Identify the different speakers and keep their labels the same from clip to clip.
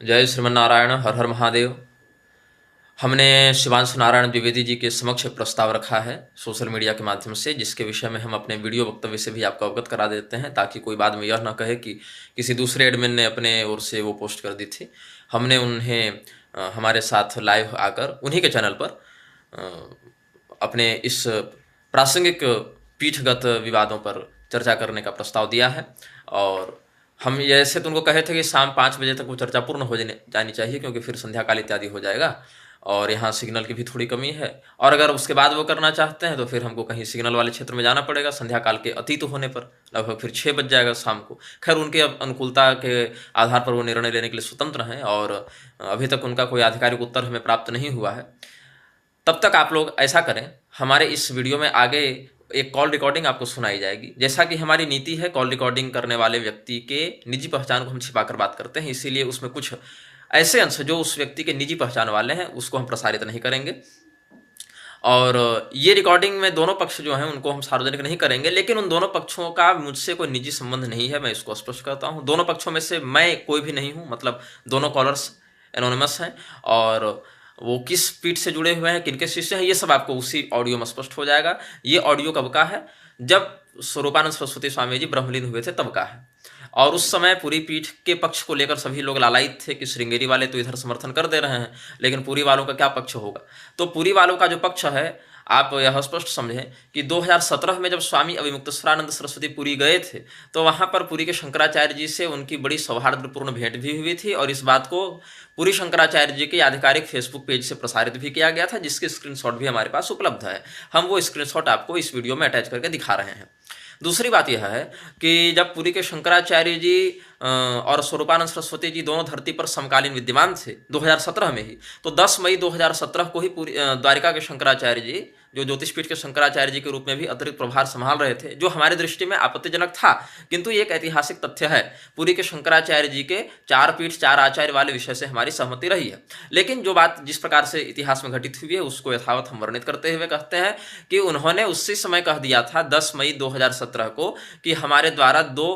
Speaker 1: जय श्रीमन्नारायण। हर हर महादेव। हमने शिवांशु नारायण द्विवेदी जी के समक्ष एक प्रस्ताव रखा है सोशल मीडिया के माध्यम से, जिसके विषय में हम अपने वीडियो वक्तव्य से भी आपको अवगत करा देते हैं, ताकि कोई बाद में यह न कहे कि किसी दूसरे एडमिन ने अपने ओर से वो पोस्ट कर दी थी। हमने उन्हें हमारे साथ लाइव आकर उन्हीं के चैनल पर अपने इस प्रासंगिक पीठगत विवादों पर चर्चा करने का प्रस्ताव दिया है। और हम ऐसे तो उनको कहे थे कि शाम 5 बजे तक वो चर्चा पूर्ण हो जानी चाहिए, क्योंकि फिर संध्या काल इत्यादि हो जाएगा और यहाँ सिग्नल की भी थोड़ी कमी है। और अगर उसके बाद वो करना चाहते हैं तो फिर हमको कहीं सिग्नल वाले क्षेत्र में जाना पड़ेगा संध्या काल के अतीत होने पर, लगभग फिर 6 बज जाएगा शाम को। खैर, उनके अनुकूलता के आधार पर वो निर्णय लेने के लिए स्वतंत्र हैं और अभी तक उनका कोई आधिकारिक उत्तर हमें प्राप्त नहीं हुआ है। तब तक आप लोग ऐसा करें, हमारे इस वीडियो में आगे एक कॉल रिकॉर्डिंग आपको सुनाई जाएगी। जैसा कि हमारी नीति है, कॉल रिकॉर्डिंग करने वाले व्यक्ति के निजी पहचान को हम छिपाकर बात करते हैं, इसीलिए उसमें कुछ ऐसे अंश जो उस व्यक्ति के निजी पहचान वाले हैं उसको हम प्रसारित नहीं करेंगे। और ये रिकॉर्डिंग में दोनों पक्ष जो हैं उनको हम सार्वजनिक नहीं करेंगे, लेकिन उन दोनों पक्षों का मुझसे कोई निजी संबंध नहीं है, मैं इसको स्पष्ट करता हूँ। दोनों पक्षों में से मैं कोई भी नहीं हूँ, मतलब दोनों कॉलर्स एनोनिमस हैं और वो किस पीठ से जुड़े हुए हैं, किनके शिष्य हैं, ये सब आपको उसी ऑडियो में स्पष्ट हो जाएगा। ये ऑडियो कब का है? जब स्वरूपानंद सरस्वती स्वामी जी ब्रह्मलीन हुए थे तब का है। और उस समय पूरी पीठ के पक्ष को लेकर सभी लोग लालायित थे कि श्रृंगेरी वाले तो इधर समर्थन कर दे रहे हैं, लेकिन पुरी वालों का क्या पक्ष होगा। तो पुरी वालों का जो पक्ष है, आप यह स्पष्ट समझें कि 2017 में जब स्वामी अविमुक्तेश्वरानंद सरस्वती पुरी गए थे तो वहाँ पर पुरी के शंकराचार्य जी से उनकी बड़ी सौहार्दपूर्ण भेंट भी हुई थी, और इस बात को पुरी शंकराचार्य जी के आधिकारिक फेसबुक पेज से प्रसारित भी किया गया था, जिसके स्क्रीनशॉट भी हमारे पास उपलब्ध है। हम वो स्क्रीनशॉट आपको इस वीडियो में अटैच करके दिखा रहे हैं। दूसरी बात यह है कि जब पुरी के शंकराचार्य जी और स्वरूपानंद सरस्वती जी दोनों धरती पर समकालीन विद्यमान थे 2017 में ही, तो 10 मई 2017 को ही द्वारिका के शंकराचार्य जी, जो ज्योतिषपीठ के शंकराचार्य जी के रूप में भी अतिरिक्त प्रभार संभाल रहे थे, जो हमारी दृष्टि में आपत्तिजनक था, किंतु ये एक ऐतिहासिक तथ्य है। पुरी के शंकराचार्य जी के 4 पीठ 4 आचार्य वाले विषय से हमारी सहमति रही है। लेकिन जो बात जिस प्रकार से इतिहास में घटित हुई है उसको यथावत हम वर्णित करते हुए कहते हैं कि उन्होंने उसी समय कह दिया था 10 मई 2017 को कि हमारे द्वारा 2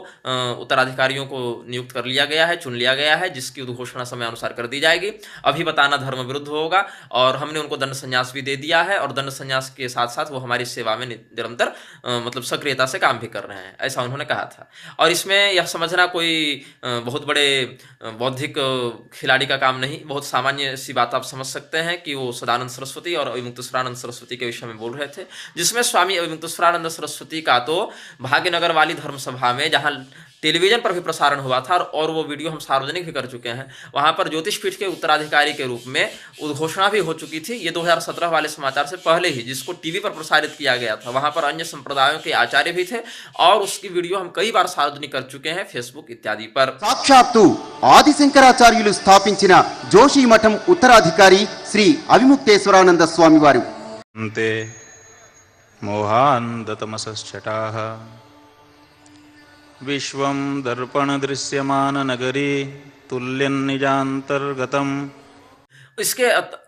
Speaker 1: उत्तराधिकारियों को नियुक्त कर लिया गया है, चुन लिया गया है, जिसकी उद्घोषणा समय अनुसार कर दी जाएगी। अभी बताना धर्म विरुद्ध होगा, और हमने उनको दंड संन्यास भी दे दिया है, और दंड संन्यास के साथ साथ वो हमारी सेवा में निरंतर मतलब सक्रियता से काम भी कर रहे हैं, ऐसा उन्होंने कहा था। और इसमें यह समझना कोई बहुत बड़े बौद्धिक खिलाड़ी का काम नहीं, बहुत सामान्य सी बात आप समझ सकते हैं कि वो सदानंद सरस्वती और अविमुक्तेश्वरानंद सरस्वती के विषय में बोल रहे थे, जिसमें स्वामी अविमुक्तेश्वरानंद सरस्वती का तो भाग्यनगर वाली धर्मसभा में, जहाँ टेलीविजन पर भी प्रसारण हुआ था और वो वीडियो हम सार्वजनिक भी कर चुके हैं, वहाँ पर ज्योतिषपीठ के उत्तराधिकारी के रूप में उद्घोषणा भी हो चुकी थी। ये 2017 वाले समाचार से पहले ही, जिसको टीवी पर प्रसारित किया गया था, वहाँ पर अन्य संप्रदायों के आचार्य भी थे, और उसकी वीडियो हम कई बार सार्वजनिक कर चुके हैं फेसबुक इत्यादि पर।
Speaker 2: సాక్షాత్తు ఆది శంకరాచార్యులు స్థాపించిన జోషి మఠం ఉత్తరాధికారి శ్రీ అవిముక్తేశ్వరానంద స్వామి వారు
Speaker 3: ते मोहान्धतमसश्चटाः विश्वं दर्पणदृश्यमाननगरी तुल्यन्निजान्तर्गतम्।
Speaker 1: इसके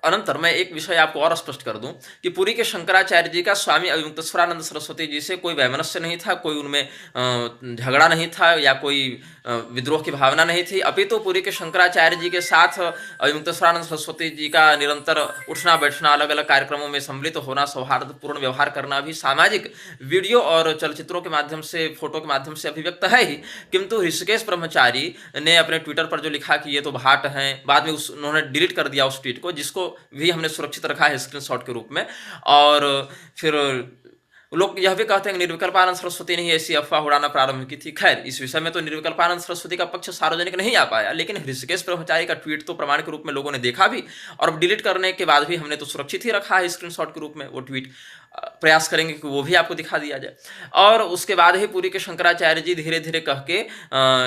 Speaker 1: अनंतर मैं एक विषय आपको और स्पष्ट कर दूं कि पुरी के शंकराचार्य जी का स्वामी अविमुक्तेश्वरानंद सरस्वती जी से कोई वैमनस्य नहीं था, कोई उनमें झगड़ा नहीं था या कोई विद्रोह की भावना नहीं थी। अभी तो पुरी के शंकराचार्य जी के साथ अविमुक्तेश्वरानंद सरस्वती जी का निरंतर उठना बैठना, अलग अलग कार्यक्रमों में सम्मिलित होना, सौहार्दपूर्ण व्यवहार करना भी सामाजिक वीडियो और चलचित्रों के माध्यम से, फोटो के माध्यम से अभिव्यक्त है ही। किंतु ऋषिकेश ब्रह्मचारी ने अपने ट्विटर पर जो लिखा कि ये तो भाट हैं, बाद में उन्होंने डिलीट कर दिया उस ट्वीट को, जिसको भी हमने सुरक्षित रखा है स्क्रीनशॉट के रूप में। और फिर लोग यह भी कहते हैं कि निर्विकल्पानंद सरस्वती ने ही ऐसी अफवाह उड़ाना प्रारंभ की थी। खैर, इस विषय में तो निर्विकल्पानंद सरस्वती का पक्ष सार्वजनिक नहीं आ पाया, लेकिन ऋषिकेश ब्रह्मचारी का ट्वीट तो प्रमाण के रूप में लोगों ने देखा भी, और डिलीट करने के बाद भी हमने तो सुरक्षित ही रखा है स्क्रीनशॉट के रूप में वो ट्वीट। प्रयास करेंगे कि वो भी आपको दिखा दिया जाए। और उसके बाद ही पुरी के शंकराचार्य जी धीरे धीरे कह के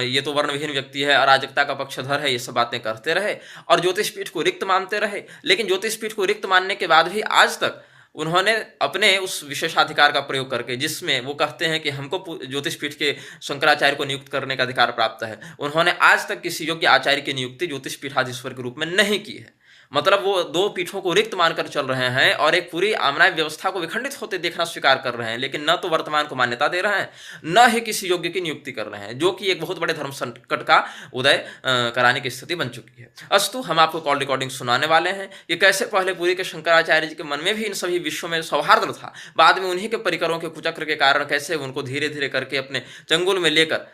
Speaker 1: ये तो वर्णविहीन व्यक्ति है, अराजकता का पक्षधर है, ये सब बातें करते रहे और ज्योतिषपीठ को रिक्त मानते रहे। लेकिन ज्योतिषपीठ को रिक्त मानने के बाद भी आज तक उन्होंने अपने उस विशेषाधिकार का प्रयोग करके, जिसमें वो कहते हैं कि हमको ज्योतिषपीठ के शंकराचार्य को नियुक्त करने का अधिकार प्राप्त है, उन्होंने आज तक किसी योग्य आचार्य की नियुक्ति ज्योतिषपीठाधीश्वर के रूप में नहीं की है। मतलब वो दो पीठों को रिक्त मानकर चल रहे हैं और एक पूरी आमनाय व्यवस्था को विखंडित होते देखना स्वीकार कर रहे हैं, लेकिन न तो वर्तमान को मान्यता दे रहे हैं, न ही किसी योग्य की नियुक्ति कर रहे हैं, जो कि एक बहुत बड़े धर्म संकट का उदय कराने की स्थिति बन चुकी है। अस्तु हम आपको कॉल रिकॉर्डिंग सुनाने वाले हैं कि कैसे पहले पुरी के शंकराचार्य जी के मन में भी इन सभी विश्वों में सौहार्द था, बाद में उन्हीं के परिकरों के कुचक्र के कारण कैसे उनको धीरे धीरे करके अपने चंगुल में लेकर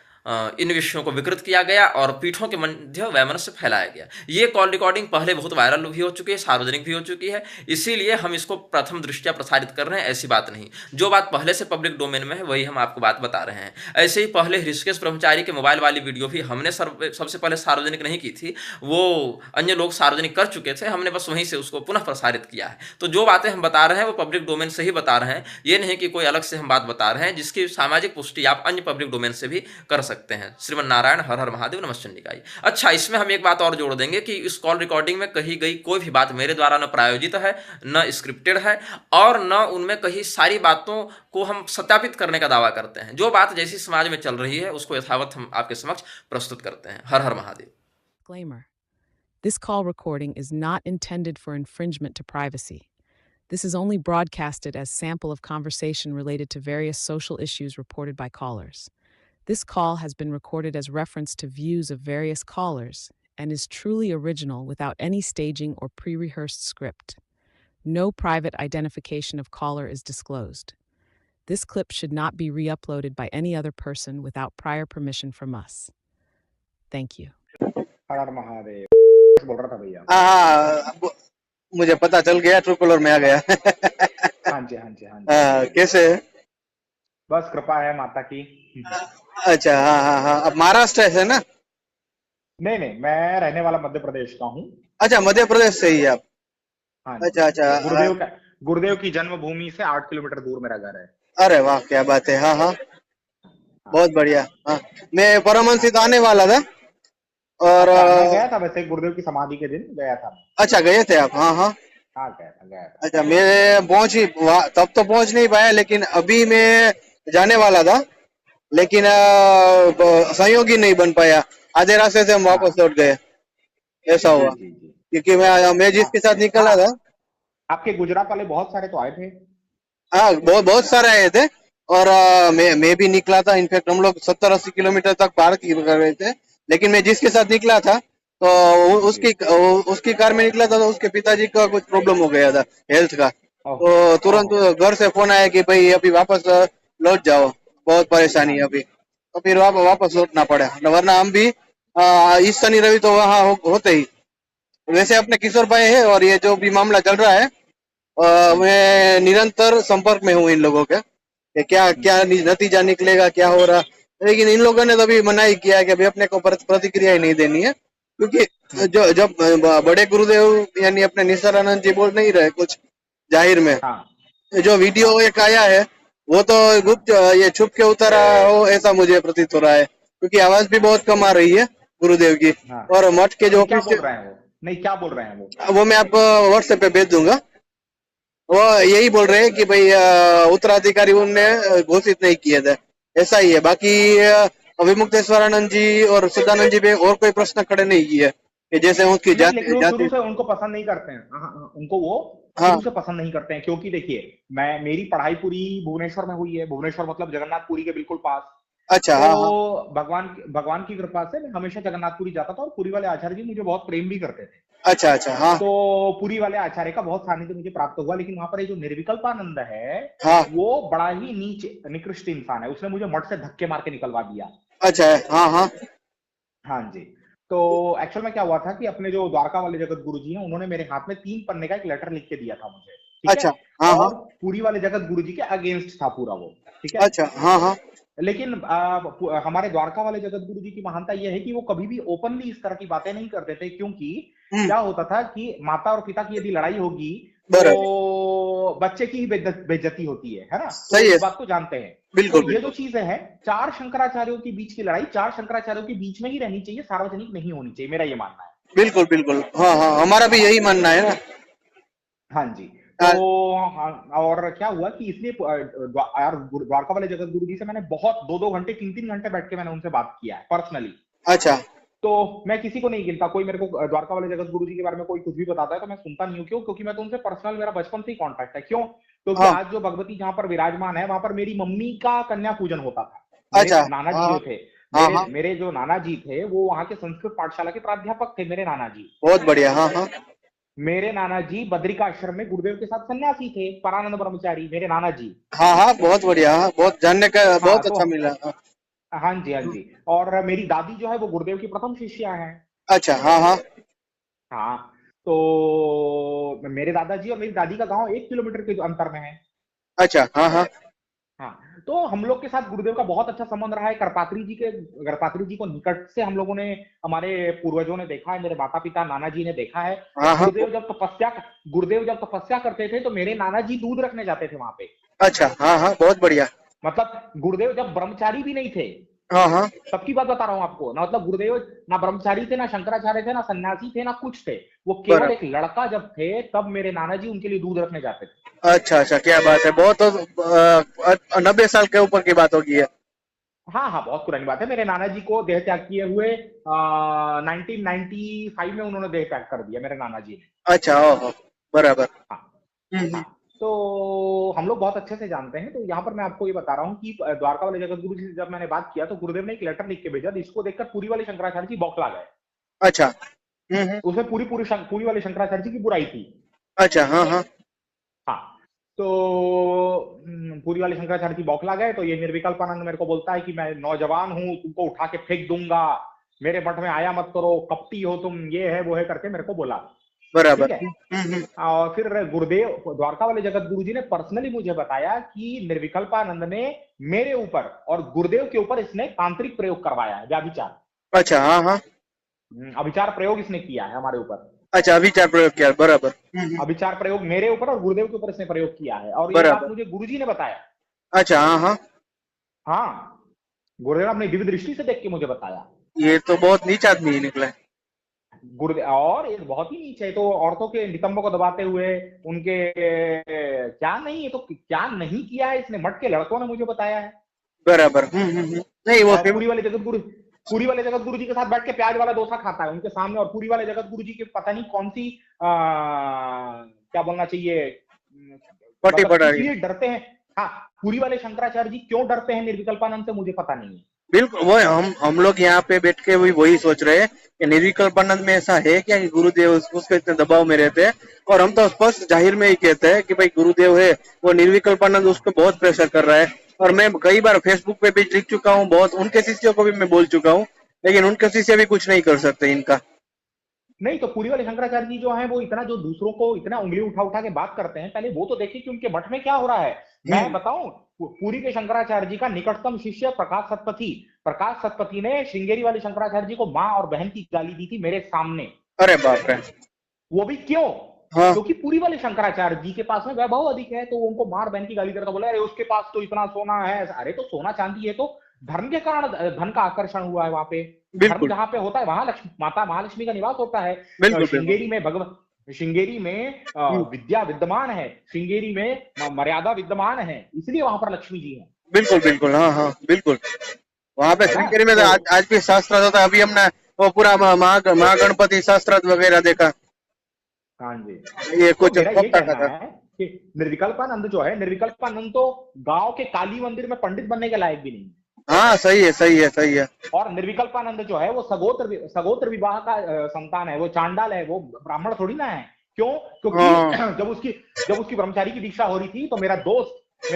Speaker 1: इन विषयों को विकृत किया गया और पीठों के मध्य वैमनस्य फैलाया गया। ये कॉल रिकॉर्डिंग पहले बहुत वायरल भी हो चुकी है, सार्वजनिक भी हो चुकी है, इसीलिए हम इसको प्रथम दृष्टया प्रसारित कर रहे हैं। ऐसी बात नहीं, जो बात पहले से पब्लिक डोमेन में है वही हम आपको बात बता रहे हैं। ऐसे ही पहले ऋषिकेश ब्रह्मचारी के मोबाइल वाली वीडियो भी हमने सबसे पहले सार्वजनिक नहीं की थी, वो अन्य लोग सार्वजनिक कर चुके थे, हमने बस वहीं से उसको पुनः प्रसारित किया है। तो जो बातें हम बता रहे हैं वो पब्लिक डोमेन से ही बता रहे हैं, ये नहीं कि कोई अलग से हम बात बता रहे हैं जिसकी सामाजिक पुष्टि आप अन्य पब्लिक डोमेन से भी कर सकते हैं। श्रीमन नारायण, हर हर महादेव, नमः चंडिकाय। अच्छा, इसमें हम एक बात और जोड़ देंगे कि इस कॉल रिकॉर्डिंग में कही गई कोई भी बात मेरे द्वारा न प्रायोजित है, न स्क्रिप्टेड है, और न उनमें कही सारी बातों को हम सत्यापित करने का दावा करते हैं। जो बात जैसी समाज में चल रही है उसको यथावत हम आपके समक्ष प्रस्तुत करते हैं। हर हर Mahadev.
Speaker 4: Disclaimer. This call recording is not intended for infringement to privacy. This is only broadcasted as sample of conversation related to various social issues reported by callers. This call has been recorded as reference to views of various callers and is truly original without any staging or pre-rehearsed script. No private identification of caller is disclosed. This clip should not be re-uploaded by any other person without prior permission from us. Thank you.
Speaker 5: हर हर महादेव बोल रहा था भैया।
Speaker 6: हाँ, मुझे पता चल गया, true collar में आ गया।
Speaker 5: हाँ जी, हाँ जी, हाँ जी।
Speaker 6: कैसे?
Speaker 5: बस कृपा है माता की।
Speaker 6: अच्छा, हाँ हाँ हाँ। अब महाराष्ट्र है ना?
Speaker 5: नहीं नहीं, मैं रहने वाला मध्य प्रदेश का हूँ।
Speaker 6: अच्छा, मध्य प्रदेश से ही आप?
Speaker 5: हाँ जी।
Speaker 6: अच्छा अच्छा।
Speaker 5: गुरुदेव की जन्मभूमि से 8 किलोमीटर दूर मेरा घर है।
Speaker 6: अरे वाह, क्या बात है। हाँ हाँ, बहुत बढ़िया। हाँ, मैं परमहंसी तो आने वाला था और
Speaker 5: मैं गया था वैसे, गुरुदेव की समाधि के दिन गया था।
Speaker 6: अच्छा, गए थे आप? हाँ हाँ
Speaker 5: हाँ, गया था।
Speaker 6: अच्छा, मैं पहुंच ही तब तो पहुंच नहीं पाया, लेकिन अभी मैं जाने वाला था, लेकिन संयोग ही नहीं बन पाया। आधे रास्ते से हम वापस लौट गए, ऐसा हुआ। क्योंकि मैं जिसके साथ निकला था,
Speaker 5: आपके गुजरात वाले बहुत सारे तो आए थे।
Speaker 6: हाँ, बहुत सारे आए थे और मैं भी निकला था। इनफैक्ट हम लोग 70-80 किलोमीटर तक पार कर रहे थे, लेकिन मैं जिसके साथ निकला था तो उसकी कार में निकला था, तो उसके पिताजी का कुछ प्रॉब्लम हो गया था हेल्थ का, तो तुरंत घर से फोन आया कि भाई अभी वापस लौट जाओ, बहुत परेशानी है अभी। तो फिर वापस लौटना पड़ा, वरना हम भी इस शनि रवि तो वहाँ होते ही। वैसे अपने किशोर भाई है और ये जो भी मामला चल रहा है, मैं निरंतर संपर्क में हूँ इन लोगों के कि क्या क्या नतीजा निकलेगा, क्या हो रहा। लेकिन इन लोगों ने तो अभी मना ही किया है कि अभी अपने को प्रतिक्रिया ही नहीं देनी है, क्योंकि जब बड़े गुरुदेव यानी अपने निसरानंद जी बोल नहीं रहे कुछ जाहिर में, जो वीडियो एक आया है वो तो गुप्त ये छुप के उतारा हो, ऐसा मुझे प्रतीत हो रहा है, क्योंकि आवाज भी बहुत कम आ रही है गुरुदेव की। और मठ के जो
Speaker 5: क्या बोल रहे हैं
Speaker 6: वो मैं आपको व्हाट्सएप पे भेज दूंगा। वो यही बोल रहे हैं कि भाई उत्तराधिकारी उनने घोषित नहीं किए थे, ऐसा ही है। बाकी अभिमुक्तेश्वरानंद जी और सिद्धानंद जी पे और कोई प्रश्न खड़े नहीं किए कि जैसे उनकी जाति
Speaker 5: शुरू से उनको पसंद नहीं करते हैं। उनको वो शुरू से पसंद नहीं करते हैं, क्योंकि देखिए मेरी पढ़ाई पूरी भुवनेश्वर में हुई है। भुवनेश्वर मतलब जगन्नाथपुरी के बिल्कुल पास।
Speaker 6: अच्छा,
Speaker 5: तो भगवान की कृपा से मैं हमेशा जगन्नाथपुरी जाता था और पुरी वाले आचार्य जी मुझे बहुत प्रेम भी करते थे।
Speaker 6: अच्छा अच्छा, हाँ।
Speaker 5: तो पुरी वाले आचार्य का बहुत सानिध्य मुझे प्राप्त हुआ, लेकिन वहां पर जो निर्विकल्पानंद है,
Speaker 6: हाँ,
Speaker 5: वो बड़ा ही निकृष्ट इंसान है। उसने मुझे मठ से धक्के मार के निकलवा दिया।
Speaker 6: अच्छा, हाँ हाँ
Speaker 5: हाँ जी। तो एक्चुअल में क्या हुआ था कि अपने जो द्वारका वाले जगत गुरु जी हैं, उन्होंने मेरे हाथ में 3 पन्ने का एक लेटर लिख के दिया था मुझे, ठीक
Speaker 6: अच्छा,
Speaker 5: है?
Speaker 6: हाँ
Speaker 5: और पुरी वाले जगत गुरु जी के अगेंस्ट था पूरा वो, ठीक है?
Speaker 6: अच्छा, हाँ हाँ।
Speaker 5: लेकिन हमारे द्वारका वाले जगत गुरु जी की महानता यह है कि वो कभी भी ओपनली इस तरह की बातें नहीं करते थे, क्योंकि क्या होता था कि माता और पिता की यदि लड़ाई होगी तो बच्चे की ही बेइज्जती होती है ना? तो इस बात को जानते हैं।
Speaker 6: बिल्कुल।
Speaker 5: तो ये जो चीजें हैं, 4 शंकराचार्यों के बीच की लड़ाई 4 शंकराचार्यों के बीच में ही रहनी चाहिए, सार्वजनिक नहीं होनी चाहिए, मेरा ये मानना है।
Speaker 6: बिल्कुल बिल्कुल, हाँ हाँ, हमारा भी यही मानना है ना।
Speaker 5: हाँ जी। तो और क्या हुआ कि इसलिए यार द्वारका वाले जगत गुरु जी से मैंने बहुत 2-2 घंटे 3-3 घंटे बैठ के मैंने उनसे बात किया है पर्सनली।
Speaker 6: अच्छा,
Speaker 5: तो मैं किसी को नहीं गिनता, कोई मेरे को द्वारका वाले जगत गुरु जी के बारे में कोई कुछ भी बताता है तो मैं सुनता नहीं हूँ। क्यों? क्योंकि मैं तो उनसे पर्सनल, मेरा बचपन से ही कांटेक्ट है। क्यों? क्योंकि
Speaker 6: हाँ।
Speaker 5: आज जो भगवती जहाँ पर विराजमान है वहां पर मेरी मम्मी का कन्या पूजन होता था।
Speaker 6: अच्छा।
Speaker 5: मेरे नाना जी
Speaker 6: हाँ
Speaker 5: जो थे,
Speaker 6: हाँ
Speaker 5: मेरे
Speaker 6: हाँ,
Speaker 5: मेरे जो नाना जी थे वो वहां के संस्कृत पाठशाला के प्राध्यापक थे, मेरे नाना जी।
Speaker 6: बहुत बढ़िया। हाँ हाँ
Speaker 5: मेरे नाना जी बद्रिका आश्रम में गुरुदेव के साथ सन्यासी थे, परानंद ब्रह्मचारी, मेरे नाना जी।
Speaker 6: हाँ हाँ, बहुत बढ़िया। हाँ, बहुत जानने का
Speaker 5: हाँ
Speaker 6: बहुत
Speaker 5: तो
Speaker 6: अच्छा मिला। हाँ।
Speaker 5: हाँ जी, हाँ जी। और मेरी दादी जो है वो गुरुदेव की प्रथम शिष्या है।
Speaker 6: अच्छा। हाँ हाँ।
Speaker 5: हाँ, तो मेरे दादाजी और मेरी दादी का गांव 1 किलोमीटर के अंतर में है।
Speaker 6: अच्छा। हाँ हाँ।
Speaker 5: हाँ, तो हम लोग के साथ गुरुदेव का बहुत अच्छा संबंध रहा है। करपात्री जी को निकट से हम लोगों ने, हमारे पूर्वजों ने देखा है, मेरे माता पिता नाना जी ने देखा है।
Speaker 6: हाँ हाँ।
Speaker 5: गुरुदेव जब तपस्या करते थे तो मेरे नाना जी दूध रखने जाते थे वहां पे।
Speaker 6: अच्छा। हाँ हाँ, बहुत बढ़िया।
Speaker 5: मतलब गुरुदेव जब ब्रह्मचारी भी नहीं थे,
Speaker 6: हाँ हाँ।
Speaker 5: तब की बात बता रहा हूँ आपको ना। मतलब गुरुदेव ना ब्रह्मचारी थे, ना शंकराचार्य थे, ना सन्यासी थे, ना कुछ थे। वो केवल एक
Speaker 6: बराबर।
Speaker 5: लड़का जब थे तब मेरे नाना जी उनके लिए दूध रखने जाते थे।
Speaker 6: अच्छा अच्छा, क्या बात है। बहुत 90 साल के ऊपर की बात होगी है।
Speaker 5: हाँ हाँ, बहुत पुरानी बात है। मेरे नाना जी को देह त्याग किए हुए 1995 में उन्होंने देह त्याग कर दिया, मेरे नाना जी ने।
Speaker 6: अच्छा। ओहो, बराबर।
Speaker 5: हाँ
Speaker 6: हम्म।
Speaker 5: हाँ। तो हम लोग बहुत अच्छे से जानते हैं। तो यहाँ पर मैं आपको ये बता रहा हूँ कि द्वारका वाले जगत गुरु जी से जब मैंने बात किया तो गुरुदेव ने एक लेटर लिख के भेजा, जिसको देखकर पूरी वाले शंकराचार्य जी बौखला गए।
Speaker 6: अच्छा।
Speaker 5: उसमें पूरी वाले शंकराचार्य जी की बुराई थी।
Speaker 6: अच्छा। हाँ हाँ।
Speaker 5: हाँ, तो पूरी वाले शंकराचार्य जी बौखला गए। तो ये निर्विकल्पानंद मेरे को बोलता है कि मैं नौजवान हूं, तुमको उठा के फेंक दूंगा, मेरे मठ में आया मत करो, कपटी हो तुम, ये है वो है करके मेरे को बोला।
Speaker 6: बराबर।
Speaker 5: ठीक है। और फिर गुरुदेव द्वारका वाले जगत गुरु जी ने पर्सनली मुझे बताया कि निर्विकल्पानंद ने मेरे ऊपर और गुरुदेव के ऊपर इसने तांत्रिक प्रयोग करवाया है, व्याभिचार।
Speaker 6: अच्छा। हाँ हाँ।
Speaker 5: अभिचार प्रयोग इसने किया है हमारे ऊपर।
Speaker 6: अच्छा, अभिचार प्रयोग किया। बराबर।
Speaker 5: अभिचार प्रयोग मेरे ऊपर और गुरुदेव के ऊपर इसने प्रयोग किया है, और ये बात
Speaker 6: बराबर।
Speaker 5: मुझे गुरुजी ने बताया।
Speaker 6: अच्छा। हाँ हाँ,
Speaker 5: हाँ, गुरुदेव ने अपनी दिव्य दृष्टि से देख के मुझे बताया।
Speaker 6: ये तो बहुत नीच आदमी ही निकला है।
Speaker 5: गुरुदेव और ये बहुत ही नीचे है। तो औरतों के नितंबों को दबाते हुए उनके क्या नहीं, ये तो क्या नहीं किया है इसने, मठ के लड़कों ने मुझे बताया है।
Speaker 6: बराबर। नहीं, वो
Speaker 5: और पूरी वाले जगत गुरु जी के साथ बैठ के प्याज वाला डोसा खाता है उनके सामने। और पूरी वाले जगत गुरु जी के पता नहीं कौन सी क्या बोलना चाहिए,
Speaker 6: पट्टी
Speaker 5: मतलब
Speaker 6: पड़ा
Speaker 5: किस
Speaker 6: रही है।
Speaker 5: लिए डरते हैं। हाँ, पूरी वाले शंकराचार्य जी क्यों डरते हैं निर्विकल्पानंद से मुझे पता नहीं है।
Speaker 6: बिल्कुल, वो हम लोग यहाँ पे बैठ के वही सोच रहे हैं कि निर्विकल्पानंद में ऐसा है क्या कि गुरुदेव उसके इतने दबाव में रहते हैं। और हम तो स्पष्ट जाहिर में ही कहते हैं कि भाई गुरुदेव है वो निर्विकल्पानंद उस पर बहुत प्रेशर कर रहा है। और मैं कई बार फेसबुक पे भी लिख चुका हूँ, बहुत उनके शिष्यों को भी मैं बोल चुका हूँ, लेकिन उनके शिष्य भी कुछ नहीं कर सकते इनका।
Speaker 5: नहीं तो पूरी वाले शंकराचार्य जी जो है वो इतना जो दूसरों को इतना उंगली उठा उठा के बात करते हैं, पहले वो तो देखिए कि उनके मठ में क्या हो रहा है। मैं बताऊं, पूरी के शंकराचार्य जी का निकटतम शिष्य प्रकाश सतपथी ने श्रृंगेरी वाले शंकराचार्य जी को माँ और बहन की गाली दी थी मेरे सामने।
Speaker 6: अरे बाप रे।
Speaker 5: वो भी क्यों?
Speaker 6: हाँ।
Speaker 5: क्योंकि पूरी वाले शंकराचार्य जी के पास में वैभव अधिक है, तो वो उनको मार बहन की गाली करता, बोला अरे उसके पास तो इतना सोना है। अरे तो सोना चांदी है तो धर्म के कारण धन का आकर्षण हुआ है वहां पे। धर्म
Speaker 6: बिल्कुल
Speaker 5: जहां पे होता है वहां माता महालक्ष्मी का निवास होता है।
Speaker 6: बिल्कुल।
Speaker 5: श्रृंगेरी में विद्या विद्यमान है, श्रृंगेरी में मर्यादा विद्यमान है, इसलिए वहां पर लक्ष्मी जी है।
Speaker 6: बिल्कुल बिल्कुल। हाँ हाँ, बिल्कुल। वहां पे
Speaker 5: है ना?
Speaker 6: श्रृंगेरी में तो
Speaker 5: तो
Speaker 6: आज भी शास्त्रार्थ होता है। अभी हमने वो पूरा महागणपति शास्त्रार्थ वगैरह देखा।
Speaker 5: हाँ जी,
Speaker 6: ये
Speaker 5: तो
Speaker 6: कुछ
Speaker 5: मेरा ये
Speaker 6: वक्ता का
Speaker 5: कहना
Speaker 6: था।
Speaker 5: है कि निर्विकल्पानंद जो है, निर्विकल्पानंद तो गांव के काली मंदिर में पंडित बनने के लायक भी नहीं है।
Speaker 6: हाँ, सही है सही है सही है।
Speaker 5: और निर्विकल्पानंद जो है वो सगोत्र विवाह का संतान है, वो चांडाल है, वो ब्राह्मण थोड़ी ना है। क्यों? क्योंकि
Speaker 6: हाँ
Speaker 5: जब उसकी ब्रह्मचारी की दीक्षा हो रही थी तो मेरा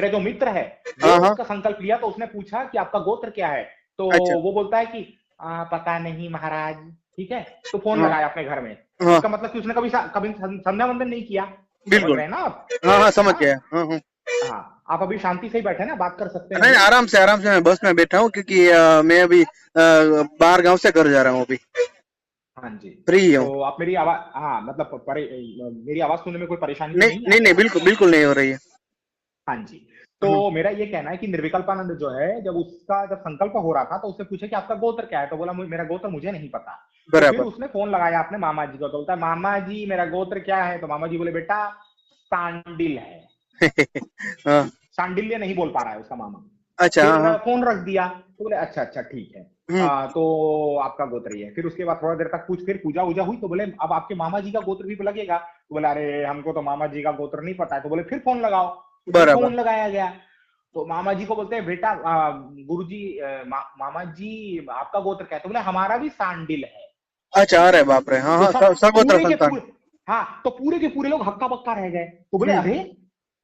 Speaker 5: जो मित्र है वो
Speaker 6: हाँ हाँ।
Speaker 5: उसका संकल्प लिया। तो उसने पूछा कि आपका गोत्र क्या है, तो
Speaker 6: अच्छा।
Speaker 5: वो बोलता है कि पता नहीं महाराज। ठीक है, तो फोन
Speaker 6: हाँ
Speaker 5: लगाया अपने घर में।
Speaker 6: हाँ,
Speaker 5: इसका मतलब कि उसने कभी संध्या वंदन नहीं किया। समझ
Speaker 6: बिल्कुल।
Speaker 5: रहे हैं ना आप?
Speaker 6: हाँ हाँ, समझ
Speaker 5: हाँ
Speaker 6: गया। हाँ हाँ।
Speaker 5: हाँ, आप अभी शांति से ही बैठे ना, बात कर सकते हैं
Speaker 6: नहीं,
Speaker 5: अभी।
Speaker 6: आराम से मैं बस में बैठा हूँ क्योंकि मैं अभी बाहर गांव से घर जा रहा हूँ अभी।
Speaker 5: हाँ जी,
Speaker 6: फ्री हूँ।
Speaker 5: तो आप मेरी आवाज, हाँ मतलब मेरी आवाज सुनने में कोई परेशानी तो
Speaker 6: नहीं
Speaker 5: नहीं है
Speaker 6: नहीं नहीं,
Speaker 5: आपको?
Speaker 6: बिल्कुल बिल्कुल नहीं हो रही है।
Speaker 5: हाँ जी, तो मेरा ये कहना है कि निर्विकल्पानंद जो है जब उसका जब संकल्प हो रहा था तो उससे पूछे कि आपका गोत्र क्या है, तो बोला मेरा गोत्र मुझे नहीं पता। तो फिर
Speaker 6: बराबर।
Speaker 5: उसने फोन लगाया अपने मामा जी को, तो बोलता है मामा जी मेरा गोत्र क्या है, तो मामा जी बोले बेटा सांडिल है।
Speaker 6: हाँ।
Speaker 5: सांडिल्य नहीं बोल पा रहा है उसका मामा।
Speaker 6: अच्छा। हाँ
Speaker 5: फिर
Speaker 6: हाँ।
Speaker 5: फोन रख दिया, तो बोले अच्छा अच्छा ठीक है। तो आपका गोत्र ये है। फिर उसके बाद थोड़ा देर तक फिर पूजा वूजा हुई, तो बोले अब आपके मामा जी का गोत्र भी लगेगा। तो बोले अरे हमको तो मामा जी का गोत्र नहीं पता है। तो बोले फिर फोन लगाओ।
Speaker 6: बराबर।
Speaker 5: फोन लगाया गया, तो मामा जी को बोलते हैं बेटा गुरुजी मामा जी आपका गोत्र क्या है? तो बोले हमारा भी सांडिल है।
Speaker 6: अच्छा, अरे बाप रे, हाँ हाँ, सगोत्र संतान।
Speaker 5: हाँ, तो पूरे के पूरे लोग हक्का बक्का रह गए। तो बोले अरे,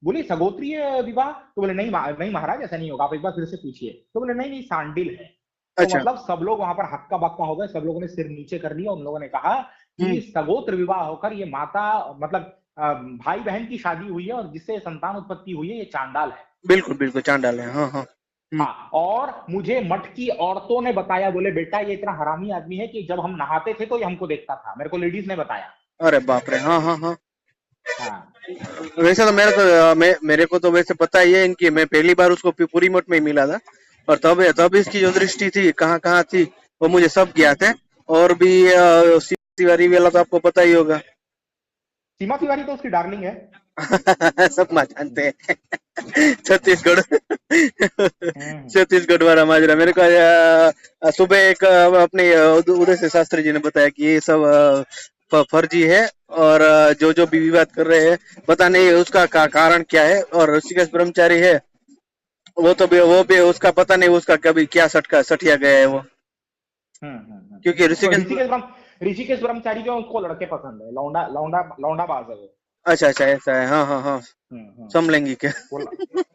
Speaker 5: बोले सगोत्रीय विवाह? तो बोले नहीं नहीं महाराज, ऐसा नहीं होगा, आप एक बार फिर से पूछिए। तो बोले नहीं नहीं सांडिल है। तो
Speaker 6: अच्छा।
Speaker 5: मतलब सब लोग वहां पर हक्का बक्का हो गए, सब लोगों ने सिर नीचे कर लिया। उन लोगों ने कहा कि सगोत्र विवाह होकर ये माता मतलब भाई बहन की शादी हुई है और जिससे संतान उत्पत्ति हुई है, ये चांडाल है।
Speaker 6: बिल्कुल बिल्कुल चांडाल है, हाँ हाँ।
Speaker 5: हाँ, और मुझे मठ की औरतों ने बताया, बोले बेटा ये इतना हरामी आदमी है कि जब हम नहाते थे तो ये हमको देखता था। मेरे को लेडीज ने बताया।
Speaker 6: अरे बाप रे, हाँ हाँ हाँ।
Speaker 5: हाँ,
Speaker 6: वैसे तो मेरे को तो वैसे पता ही है इनकी, मैं पहली बार उसको पूरी मठ में ही मिला था, और तब इसकी जो दृष्टि थी कहाँ कहाँ थी वो मुझे सब ज्ञात है। और भी सीमा तिवारी वाला तो आपको पता ही होगा।
Speaker 5: सीमा तिवारी तो उसकी डार्लिंग है।
Speaker 6: सब जानते हैं। छत्तीसगढ़ छत्तीसगढ़ वाला माजरा। मेरे को सुबह एक अपने उदय से शास्त्री जी ने बताया कि ये सब फर्जी है, और जो जो भी विवाद कर रहे हैं पता नहीं उसका कारण क्या है। और ऋषिकेश ब्रह्मचारी है वो भी उसका पता नहीं उसका कभी क्या सठिया गया है वो। क्योंकि
Speaker 5: ऋषिकेश ब्रह्मचारी जो उसको लड़के पसंद है, लौंडा लौंडा लौंडा बाज है वो।
Speaker 6: अच्छा अच्छा, ऐसा है, हाँ हाँ हाँ, समलैंगिक है।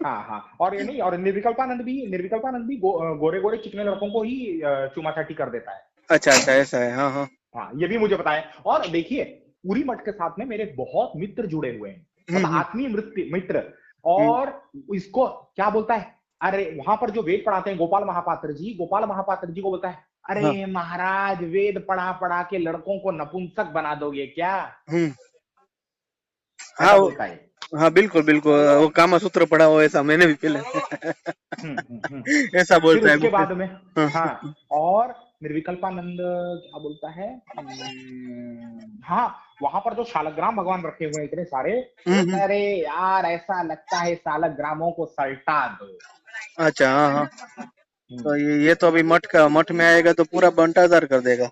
Speaker 5: हाँ हाँ, और ये नहीं, और निर्विकल्पानंद भी गोरे गोरे चिकने लड़कों को ही चुमा चाटी कर देता है।
Speaker 6: अच्छा अच्छा, ऐसा है, हाँ हाँ
Speaker 5: हाँ, ये भी मुझे पता है। और देखिए, पूरी मठ के साथ में मेरे बहुत मित्र जुड़े हुए हैं, मतलब आत्मीय मित्र। और इसको क्या बोलता है, अरे वहां पर जो वेद पढ़ाते हैं गोपाल महापात्र जी को बोलता है, अरे महाराज वेद पढ़ा पढ़ा के लड़कों को नपुंसक बना दोगे क्या?
Speaker 6: हाँ बोलता है। हाँ बिल्कुल बिल्कुल, वो कामा सूत्र पढ़ा हो ऐसा मैंने भी पहले ऐसा बोलता है।
Speaker 5: उसके बाद में हाँ, और निर्विकल्पानंद क्या बोलता है, हाँ, वहां पर जो शालग्राम भगवान रखे हुए हैं इतने सारे, अरे यार ऐसा लगता है शालग्रामों को सल्टा दो।
Speaker 6: अच्छा, हाँ हाँ, तो ये तो अभी मठ में आएगा तो पूरा बंटाधार कर देगा।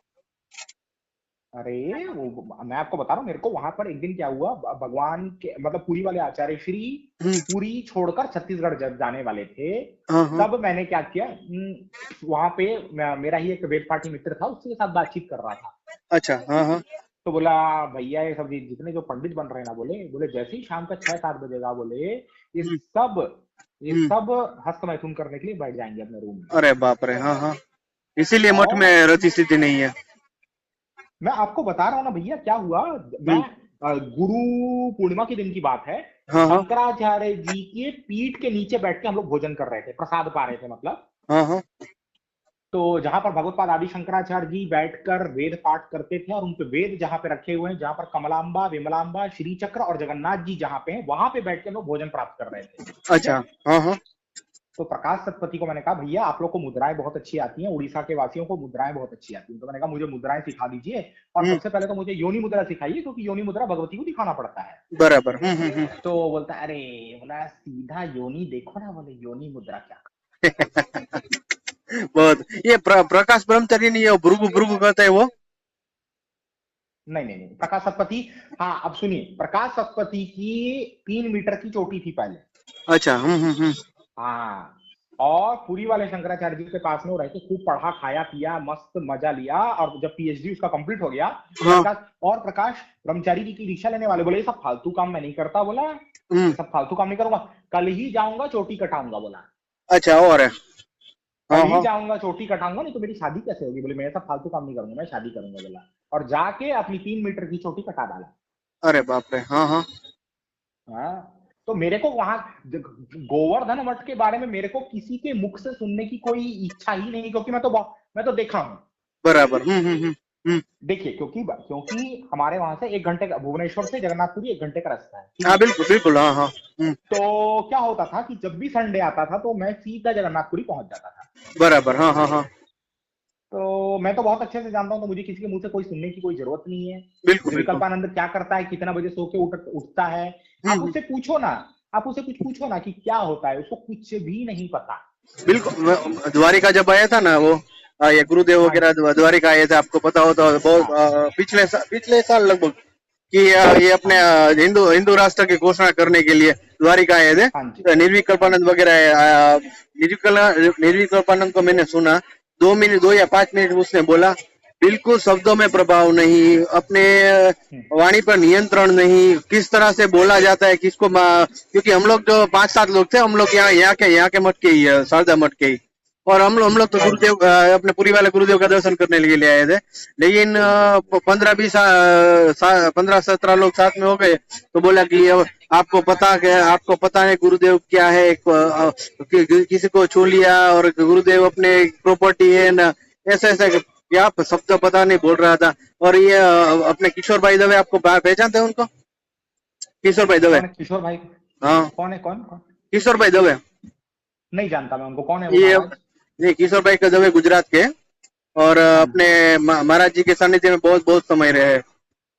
Speaker 5: अरे वो मैं आपको बता रहा हूँ, मेरे को वहां पर एक दिन क्या हुआ, भगवान के मतलब पुरी वाले आचार्य श्री पुरी छोड़कर छत्तीसगढ़ जब जाने वाले थे, तब मैंने क्या किया, वहां पे मेरा ही एक वेद पार्टी मित्र था, उसके साथ बातचीत कर रहा था।
Speaker 6: अच्छा, हाँ हाँ।
Speaker 5: तो बोला भैया ये सब जितने जो पंडित बन रहे हैं ना, बोले जैसे ही शाम का 6-7 बजेगा, बोले ये सब हस्त मैथुन करने के लिए बैठ जाएंगे अपने रूम में।
Speaker 6: अरे बाप रे, हाँ हाँ, इसीलिए मठ में रति स्थिति नहीं है।
Speaker 5: मैं आपको बता रहा हूँ ना भैया क्या हुआ, मैं गुरु पूर्णिमा के दिन की बात है, शंकराचार्य जी के पीठ के नीचे बैठ के हम लोग भोजन कर रहे थे, प्रसाद पा रहे थे मतलब। तो जहां पर भगवत्पाद आदि शंकराचार्य जी बैठकर वेद पाठ करते थे, और उनके वेद जहां पे रखे हुए हैं, जहां पर कमलांबा, विमलांबा, श्री चक्र और जगन्नाथ जी जहां पे हैं, वहां पे बैठ के लोग भोजन प्राप्त कर रहे थे।
Speaker 6: अच्छा, हाँ हाँ।
Speaker 5: तो प्रकाश सतपति को मैंने कहा भैया आप लोग को मुद्राएं बहुत अच्छी आती हैं, उड़ीसा के वासियों को मुद्राएं बहुत अच्छी आती हैं। तो मैंने कहा मुझे मुद्राएं सिखा दीजिए, और सबसे पहले तो मुझे योनि मुद्रा सिखाइए, क्योंकि योनि मुद्रा भगवती को दिखाना पड़ता है।
Speaker 6: बराबर।
Speaker 5: तो बोलता अरे, बोला सीधा योनि देखो ना, बोले योनि मुद्रा क्या।
Speaker 6: बहुत ये प्रकाश ब्रह्मचारी नहीं है, भृगु भृगु कहते हैं वो।
Speaker 5: नहीं, प्रकाश सतपति, हाँ अब सुनिए, प्रकाश सतपति की 3 मीटर की चोटी थी पहले। अच्छा, हाँ, और पुरी वाले शंकराचार्य जी के पास में वो रहते, खूब पढ़ा, खाया पिया, मस्त मजा लिया, और जब पीएचडी उसका कंप्लीट हो गया, और प्रकाश ब्रह्मचारी जी की दीक्षा लेने वाले बोले सब फालतू काम मैं नहीं करता, बोला सब फालतू काम नहीं करूंगा, कल ही जाऊंगा चोटी कटाऊंगा, बोला। अच्छा, और कल ही जाऊंगा चोटी कटाऊंगा, नहीं तो मेरी शादी कैसे होगी, बोले मैं सब फालतू काम नहीं करूंगा, मैं शादी करूंगा, बोला। और जाके अपनी 3 मीटर की चोटी कटा डाला। अरे बाप रे, हाँ। तो मेरे को वहां गोवर्धन मठ के बारे में मेरे को किसी के मुख से सुनने की कोई इच्छा ही नहीं, क्योंकि मैं तो देखा हूँ। बराबर। देखिए, क्योंकि हमारे वहां से 1 घंटे का, भुवनेश्वर से जगन्नाथपुरी 1 घंटे का रास्ता है। हाँ बिल्कुल बिल्कुल, हाँ। तो क्या होता था कि जब भी संडे आता था तो मैं सीधा जगन्नाथपुरी पहुंच जाता था। बराबर, हाँ। तो मैं तो बहुत अच्छे से जानता हूँ, तो मुझे किसी के मुंह से कोई सुनने की कोई जरूरत नहीं है। बिल्कुल। विकल्पानंद क्या करता है, कितना बजे सो के उठता है, आप उससे पूछो ना, आप उसे कुछ पूछो ना कि क्या होता है, उसको कुछ भी नहीं पता। बिल्कुल, द्वारिका जब आया था ना वो,
Speaker 6: ये गुरुदेव वगैरह द्वारिका आए थे, आपको पता हो तो बहुत पिछले साल लगभग कि ये अपने हिंदू राष्ट्र की घोषणा करने के लिए द्वारिका आए थे।
Speaker 5: हाँ जी।
Speaker 6: तो निर्विकल्पानंद वगैरह निर्विकल्पानंद को मैंने सुना, 2 या 5 मिनट उसने बोला, बिल्कुल शब्दों में प्रभाव नहीं, अपने वाणी पर नियंत्रण नहीं, किस तरह से बोला जाता है किसको, क्योंकि हम लोग जो 5-7 लोग थे, हम लोग यहाँ के मठ के ही है, शारदा मठ के ही, और हम लोग तो गुरुदेव अपने पूरी वाले गुरुदेव का दर्शन करने के लिए आए थे। लेकिन 15-17 लोग साथ में हो गए तो बोला कि आपको पता है गुरुदेव क्या है, किसी को छू लिया और गुरुदेव अपने प्रॉपर्टी है ना, ऐसा क्या शब्द पता नहीं बोल रहा था। और ये अपने किशोर भाई दवे, आपको पहचानते हैं उनको? किशोर भाई दवे,
Speaker 5: किशोर भाई,
Speaker 6: हाँ
Speaker 5: कौन है? कौन?
Speaker 6: किशोर भाई दवे
Speaker 5: नहीं जानता मैं उनको, कौन है वो?
Speaker 6: ये नहीं, किशोर भाई का दवे गुजरात के, और अपने महाराज जी के सानिध्य में बहुत समय रहे,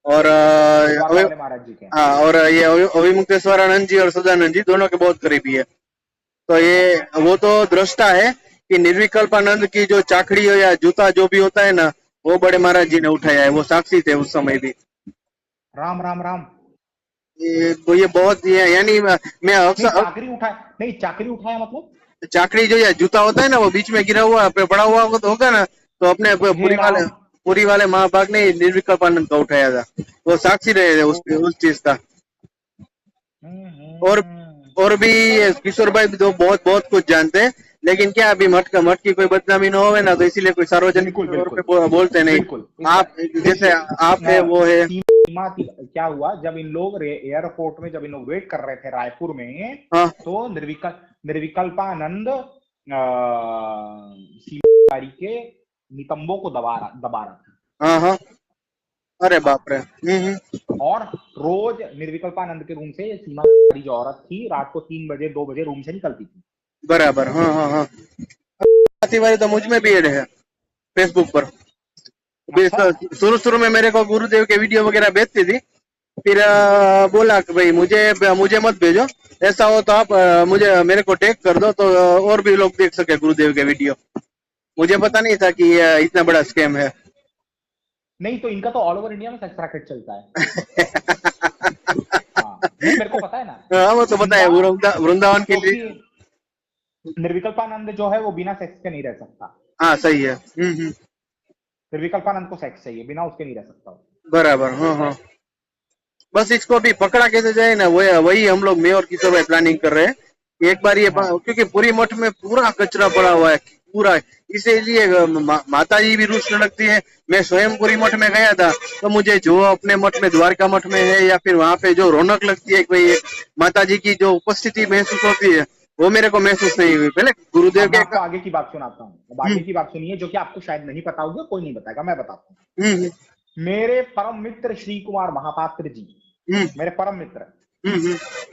Speaker 6: और
Speaker 5: महाराज जी के।
Speaker 6: हाँ, और ये अभिमुक्तेश्वरानंद जी और सदानंद जी दोनों के बहुत करीबी है। तो ये वो तो दृष्टा है कि निर्विकल्पानंद की जो चाकड़ी हो या जूता जो भी होता है ना, वो बड़े महाराज जी ने उठाया है, वो साक्षी थे उस समय भी।
Speaker 5: राम राम राम।
Speaker 6: ये बहुत यानी मैं अक्सर
Speaker 5: चाकरी उठाया मतलब
Speaker 6: चाकरी जो या जूता होता है ना, वो बीच में गिरा हुआ पड़ा हुआ होगा ना, तो अपने पूरी वाले महाभाग ने निर्विकल्पानंद का उठाया था, वो साक्षी रहे थे उस चीज का। और भी किशोर भाई तो बहुत कुछ जानते हैं, लेकिन क्या अभी मठ की कोई बदनामी न हो ना, तो इसीलिए कोई सार्वजनिक तौर पे बोलते नहीं। आप जैसे आप है वो है।
Speaker 5: क्या हुआ जब इन लोग एयरपोर्ट में, जब इन लोग वेट कर रहे थे रायपुर में, तो निर्विकल्पानंद गाड़ी के नितंबों को दबा रहा था।
Speaker 6: हाँ, अरे बाप रे।
Speaker 5: और रोज निर्विकल्पानंद के रूम से सीमा गाड़ी जो औरत थी, रात को 3 बजे 2 बजे रूम से निकलती थी।
Speaker 6: बराबर, हाँ। वाली तो मुझ में भी ऐड है फेसबुक पर। शुरू में मेरे को गुरुदेव के वीडियो वगैरह भेजती थी, फिर बोला कि भाई मुझे मत भेजो, ऐसा हो तो आप मेरे को टैग कर दो, तो और भी लोग देख सके गुरुदेव के वीडियो। मुझे पता नहीं था कि ये इतना बड़ा स्कैम है।
Speaker 5: नहीं तो इनका तो ऑल ओवर इंडिया में सेक्स रैकेट चलता है। हाँ, मेरे को पता है ना।
Speaker 6: हाँ, वो तो पता है, वृंदावन के लिए
Speaker 5: निर्विकल्पानंद जो है वो बिना सेक्स के नहीं रह सकता।
Speaker 6: हाँ, सही है।
Speaker 5: निर्विकल्पानंद को सेक्स चाहिए, बिना उसके नहीं रह सकता।
Speaker 6: बराबर, हाँ। बस इसको भी पकड़ा कैसे जाए ना, वही हम लोग, मैं और किशोर भाई प्लानिंग कर रहे हैं। एक बार ये क्योंकि पूरी मठ में पूरा कचरा पड़ा हुआ है पूरा, इसीलिए माता जी भी रुष्ट लगती है। मैं स्वयं पूरी मठ में गया था, तो मुझे जो अपने मठ में, द्वारका मठ में है या फिर वहां पे जो रौनक लगती है, कोई माता जी की जो उपस्थिति महसूस होती है, वो मेरे को महसूस नहीं हुई। पहले गुरुदेव के
Speaker 5: आपको आगे की बात सुनाता हूँ। अब आगे की बात सुनिए, जो कि आपको शायद नहीं पता होगा, कोई नहीं बताएगा, मैं बताता हूँ। मेरे परम मित्र श्री कुमार महापात्र जी, मेरे परम मित्र,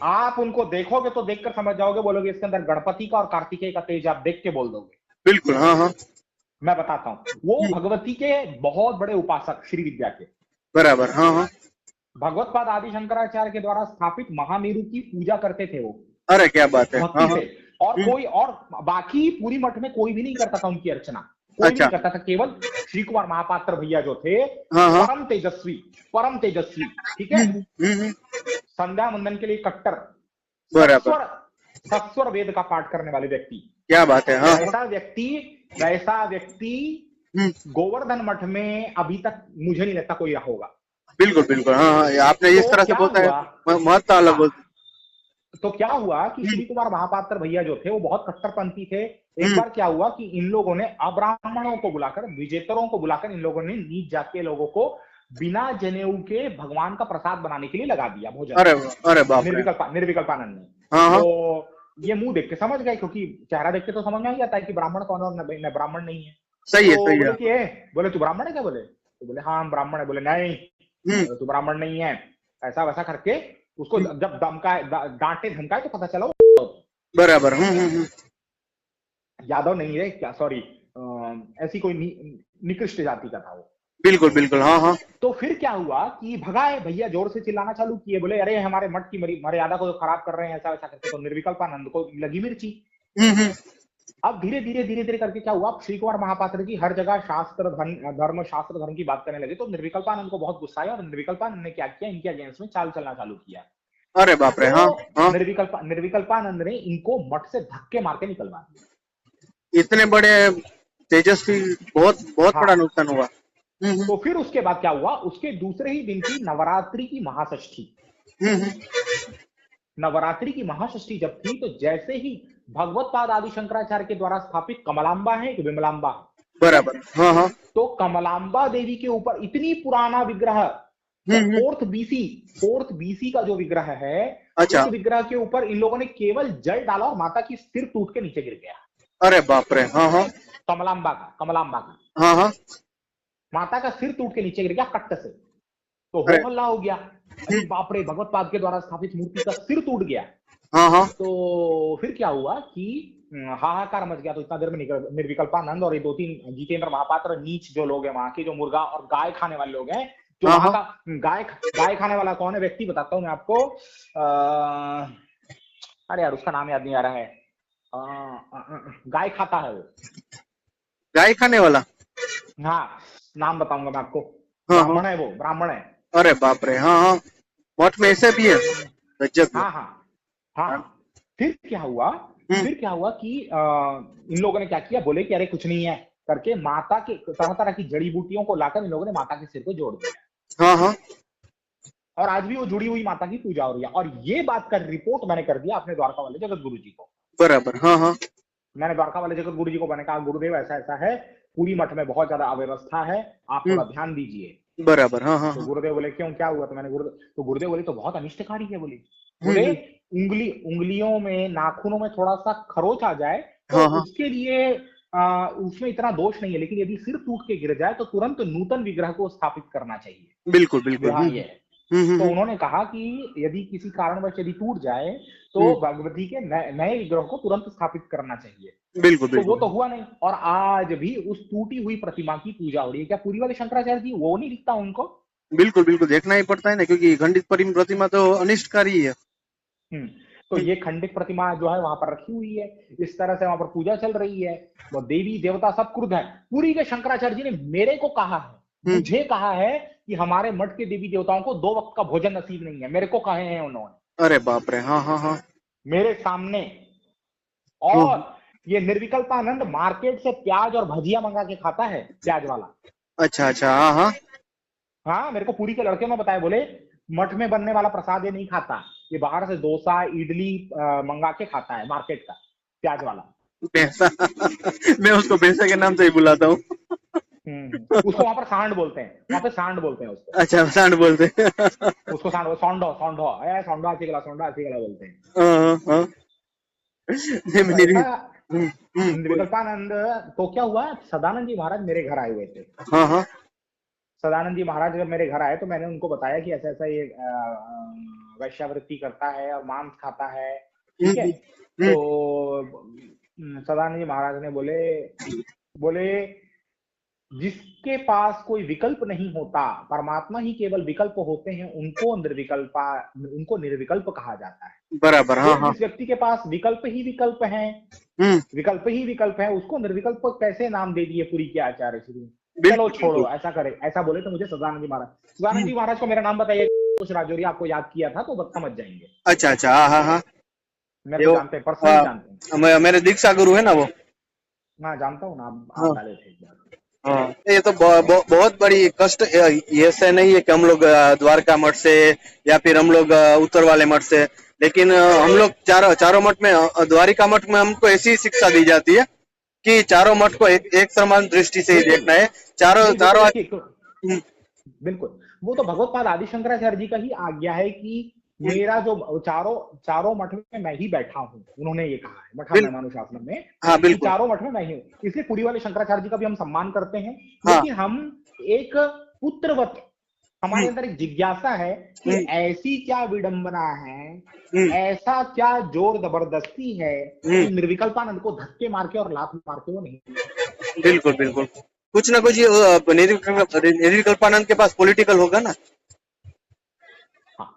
Speaker 5: आप उनको देखोगे तो देखकर समझ जाओगे, बोलोगे इसके अंदर गणपति का और कार्तिकेय का तेज, आप देख के बोल दोगे।
Speaker 6: बिल्कुल, हाँ।
Speaker 5: मैं बताता हूँ, वो भगवती के बहुत बड़े उपासक, श्री विद्या के।
Speaker 6: बराबर, हाँ।
Speaker 5: भगवत्पाद आदि शंकराचार्य के द्वारा स्थापित महामेरु की पूजा करते थे वो।
Speaker 6: अरे क्या बात है।
Speaker 5: हाँ। और कोई और बाकी पूरी मठ में कोई भी नहीं करता था उनकी अर्चना, कोई नहीं करता था, केवल श्री कुमार महापात्र भैया जो थे, परम तेजस्वी, ठीक है, संध्या वंदन के लिए कट्टर, सस्वर वेद का पाठ करने वाले व्यक्ति। क्या बात है। हाँ। वैसा व्यक्ति गोवर्धन मठ में अभी तक मुझे नहीं लगता कोई होगा।
Speaker 6: बिल्कुल, हाँ। आपने इस तरह से बोलता है, महत्ता अलग बोलते।
Speaker 5: तो क्या हुआ कि श्री कुमार महापात्र भैया जो थे वो बहुत कट्टरपंथी थे। एक बार क्या हुआ कि इन लोगों ने अब्राह्मणों को बुलाकर, विजेतरों को बुलाकर, इन लोगों ने नीच जात के लोगों को बिना जनेऊ के भगवान का प्रसाद बनाने के लिए लगा दिया भोजन।
Speaker 6: अरे बाप रे।
Speaker 5: निर्विकल्पानंद ने।
Speaker 6: हाँ।
Speaker 5: तो ये मुंह देख के समझ गए, क्योंकि चेहरा देख के तो समझ में आ जाता है कि ब्राह्मण कौन और मैं ब्राह्मण नहीं है।
Speaker 6: सही है।
Speaker 5: बोले तू ब्राह्मण है क्या? बोले तो बोले हाँ हम ब्राह्मण है। बोले नहीं तू ब्राह्मण नहीं है। ऐसा वैसा करके उसको जब डांटे धमकाए तो पता चला
Speaker 6: बराबर।
Speaker 5: यादव नहीं है क्या, सॉरी, ऐसी कोई निकृष्ट जाति का था वो।
Speaker 6: बिल्कुल, हाँ। तो
Speaker 5: फिर क्या हुआ कि भगाए भैया, जोर से चिल्लाना चालू किए, बोले अरे हमारे मठ की मर्यादा को खराब कर रहे हैं, ऐसा वैसा करके। तो निर्विकल्पानंद को लगी मिर्ची। अब धीरे धीरे करके क्या हुआ, श्री कुमार महापात्र जी हर जगह शास्त्र धर्म शास्त्र धर्म की बात करने लगे, तो निर्विकल्पानंद को बहुत गुस्सा आया और निर्विकल्पानंद ने क्या किया, इनके अगेंस्ट में चाल चलना चालू किया।
Speaker 6: अरे बाप रे, हाँ
Speaker 5: तो
Speaker 6: हाँ।
Speaker 5: निर्विकल्पानंद ने इनको मठ से धक्के मार के निकलवा दिया।
Speaker 6: इतने बड़े तेजस्वी, बहुत बहुत
Speaker 5: हाँ।
Speaker 6: बड़ा नुकसान हुआ।
Speaker 5: तो फिर उसके बाद क्या हुआ, उसके दूसरे ही दिन की नवरात्रि की महाषष्ठी, नवरात्रि की महाषष्ठी जब थी, तो जैसे ही भगवत पाद आदि शंकराचार्य के द्वारा स्थापित कमलांबा है कि विमलांबा,
Speaker 6: बराबर, हाँ हाँ।
Speaker 5: तो कमलांबा देवी के ऊपर इतनी पुराना विग्रह, फोर्थ बीसी का जो विग्रह है,
Speaker 6: अच्छा।
Speaker 5: उस विग्रह के ऊपर इन लोगों ने केवल जल डाला और माता की सिर टूट के नीचे गिर गया।
Speaker 6: अरे बाप रे, हाँ हाँ।
Speaker 5: कमलांबा का
Speaker 6: हाँ हाँ।
Speaker 5: माता का सिर टूट के नीचे गिर गया कट्ट से। तो हो हल्ला हो गया, अरे बाप रे, भगवत पाद के द्वारा स्थापित मूर्ति का सिर टूट गया।
Speaker 6: हाँ हाँ।
Speaker 5: तो फिर क्या हुआ कि हाहाकार मच गया। तो इतना देर में निर्विकल्पानंद और ये 2-3 जितेंद्र महापात्र नीच जो लोग हैं वहां के, जो मुर्गा और गाय खाने वाले लोग हैं, जो
Speaker 6: हाँ,
Speaker 5: वहां का गाय खाने वाला कौन है व्यक्ति, बताता हूं मैं आपको। अरे यार उसका नाम याद नहीं आ रहा है। गाय खाता है वो,
Speaker 6: गाय खाने वाला।
Speaker 5: हाँ नाम बताऊंगा मैं आपको।
Speaker 6: हाँ,
Speaker 5: ब्राह्मण है वो, ब्राह्मण है।
Speaker 6: अरे बाप रे, हाँ हाँ। मठ में ऐसे भी है, गजब।
Speaker 5: हाँ। फिर क्या हुआ कि इन लोगों ने क्या किया, बोले कि अरे कुछ नहीं है करके माता के तरह तरह की जड़ी बूटियों को लाकर इन लोगों ने माता के सिर को जोड़ दिया।
Speaker 6: हाँ हाँ।
Speaker 5: और आज भी वो जुड़ी हुई माता की पूजा हो रही है। और ये बात का रिपोर्ट मैंने कर दिया अपने द्वारका वाले जगत गुरु जी को।
Speaker 6: बराबर, हाँ हाँ।
Speaker 5: मैंने द्वारका वाले जगत गुरु जी को मैंने कहा, गुरुदेव ऐसा ऐसा है, पूरी मठ में बहुत ज्यादा अव्यवस्था है, आप थोड़ा ध्यान दीजिए।
Speaker 6: बराबर, हाँ हाँ।
Speaker 5: तो गुरुदेव बोले क्यों, क्या हुआ? तो गुरुदेव बोले तो बहुत अनिष्टकारी है। बोले उंगलियों में, नाखूनों में थोड़ा सा खरोच आ जाए तो
Speaker 6: हाँ, हाँ।
Speaker 5: उसके लिए उसमें इतना दोष नहीं है, लेकिन यदि सिर टूट के गिर जाए तो तुरंत नूतन विग्रह को स्थापित करना चाहिए।
Speaker 6: बिल्कुल बिल्कुल।
Speaker 5: ये है। तो उन्होंने कहा कि यदि किसी कारणवश यदि टूट जाए तो भगवती के नए विग्रह को तुरंत स्थापित करना चाहिए।
Speaker 6: बिल्कुल
Speaker 5: तो वो तो हुआ नहीं, और आज भी उस टूटी हुई प्रतिमा की पूजा हो रही है। क्या पूरी वाले शंकराचार्य जी वो नहीं दिखता उनको?
Speaker 6: बिल्कुल बिल्कुल, देखना ही पड़ता है ना, क्योंकि खंडित प्रतिमा तो अनिष्टकारी है।
Speaker 5: तो ये खंडित प्रतिमा जो है वहां पर रखी हुई है, इस तरह से वहां पर पूजा चल रही है। वो देवी देवता सब क्रुद्ध है। पूरी के शंकराचार्य जी ने मेरे को कहा है, मुझे कहा है कि हमारे मठ के देवी देवताओं को 2 वक्त का भोजन नसीब नहीं है। मेरे को कहे हैं उन्होंने।
Speaker 6: अरे बाप रे, हाँ हाँ हाँ।
Speaker 5: मेरे सामने। और ये निर्विकल्पानंद मार्केट से प्याज और भजिया मंगा के खाता है, प्याज वाला।
Speaker 6: अच्छा अच्छा, हाँ हाँ।
Speaker 5: हाँ, मेरे को पूरी के लड़के ने बताया, बोले मठ में बनने वाला प्रसाद ये नहीं खाता, ये बाहर से डोसा इडली मंगा के खाता है मार्केट का, प्याज वाला।
Speaker 6: पैसा मैं उसको पैसे के नाम से ही बुलाता हूँ।
Speaker 5: उसको वहां पर सांड बोलते हैं, वहां पे सांड बोलते हैं उसको।
Speaker 6: अच्छा, सांड बोलते हैं।
Speaker 5: उसको सांड, सौंडो सौंडो अच्छी गला बोलते हैं। निर्विकल्पानंद तो क्या हुआ, सदानंद जी महाराज मेरे घर आए हुए थे।
Speaker 6: हाँ हाँ।
Speaker 5: सदानंद जी महाराज जब मेरे घर आए तो मैंने उनको बताया कि ऐसा ऐसा ये वैश्यावृत्ति करता है और मांस खाता है, ठीक है। तो सदानंद जी महाराज ने बोले जिसके पास कोई विकल्प नहीं होता, परमात्मा ही केवल विकल्प होते हैं, उनको निर्विकल्प कहा जाता है।
Speaker 6: बराबर, हाँ हाँ।
Speaker 5: जिस व्यक्ति के पास विकल्प ही विकल्प है, उसको निर्विकल्प कैसे नाम दे दिए पुरी के आचार्य श्री। चलो छोड़ो, ऐसा करे, ऐसा बोले तो मुझे सदानंद जी महाराज को मेरा नाम बताइए, कुछ राजौरी आपको याद किया था तो समझ जाएंगे।
Speaker 6: अच्छा अच्छा, हाँ हाँ हाँ।
Speaker 5: मेरे को जानते हैं, पर्सनली जानते हैं।
Speaker 6: मेरे दीक्षा गुरु है ना वो।
Speaker 5: हाँ जानता हूँ ना, आप डाले थे एक बार।
Speaker 6: हाँ, ये तो बहुत बड़ी कष्ट। ऐसा नहीं है कि हम लोग द्वारका मठ से या फिर हम लोग उत्तर वाले मठ से, लेकिन हम लोग चारों मठ में, द्वारिका मठ में हमको ऐसी शिक्षा दी जाती है कि चारों मठ को एक समान दृष्टि से ही देखना है। चारों
Speaker 5: बिल्कुल, वो तो भगवत पाद आदि शंकराचार्य जी का ही आज्ञा है कि मेरा जो चारों मठ में मैं ही बैठा हूँ। उन्होंने ये कहा है मठानुशासन में। हाँ, बिल्कुल, चारों मठ में मैं ही हूँ। इसलिए पुरी वाले शंकराचार्य जी का भी हम सम्मान करते हैं। हाँ, लेकिन हम एक पुत्रवत, हमारे अंदर एक जिज्ञासा है कि ऐसी क्या विडंबना है, ऐसा क्या जोर जबरदस्ती है कि निर्विकल्पानंद को धक्के मार के और लात मार के वो नहीं।
Speaker 6: बिल्कुल बिल्कुल, कुछ ना कुछ निर्विकल्पानंद के पास पॉलिटिकल होगा ना।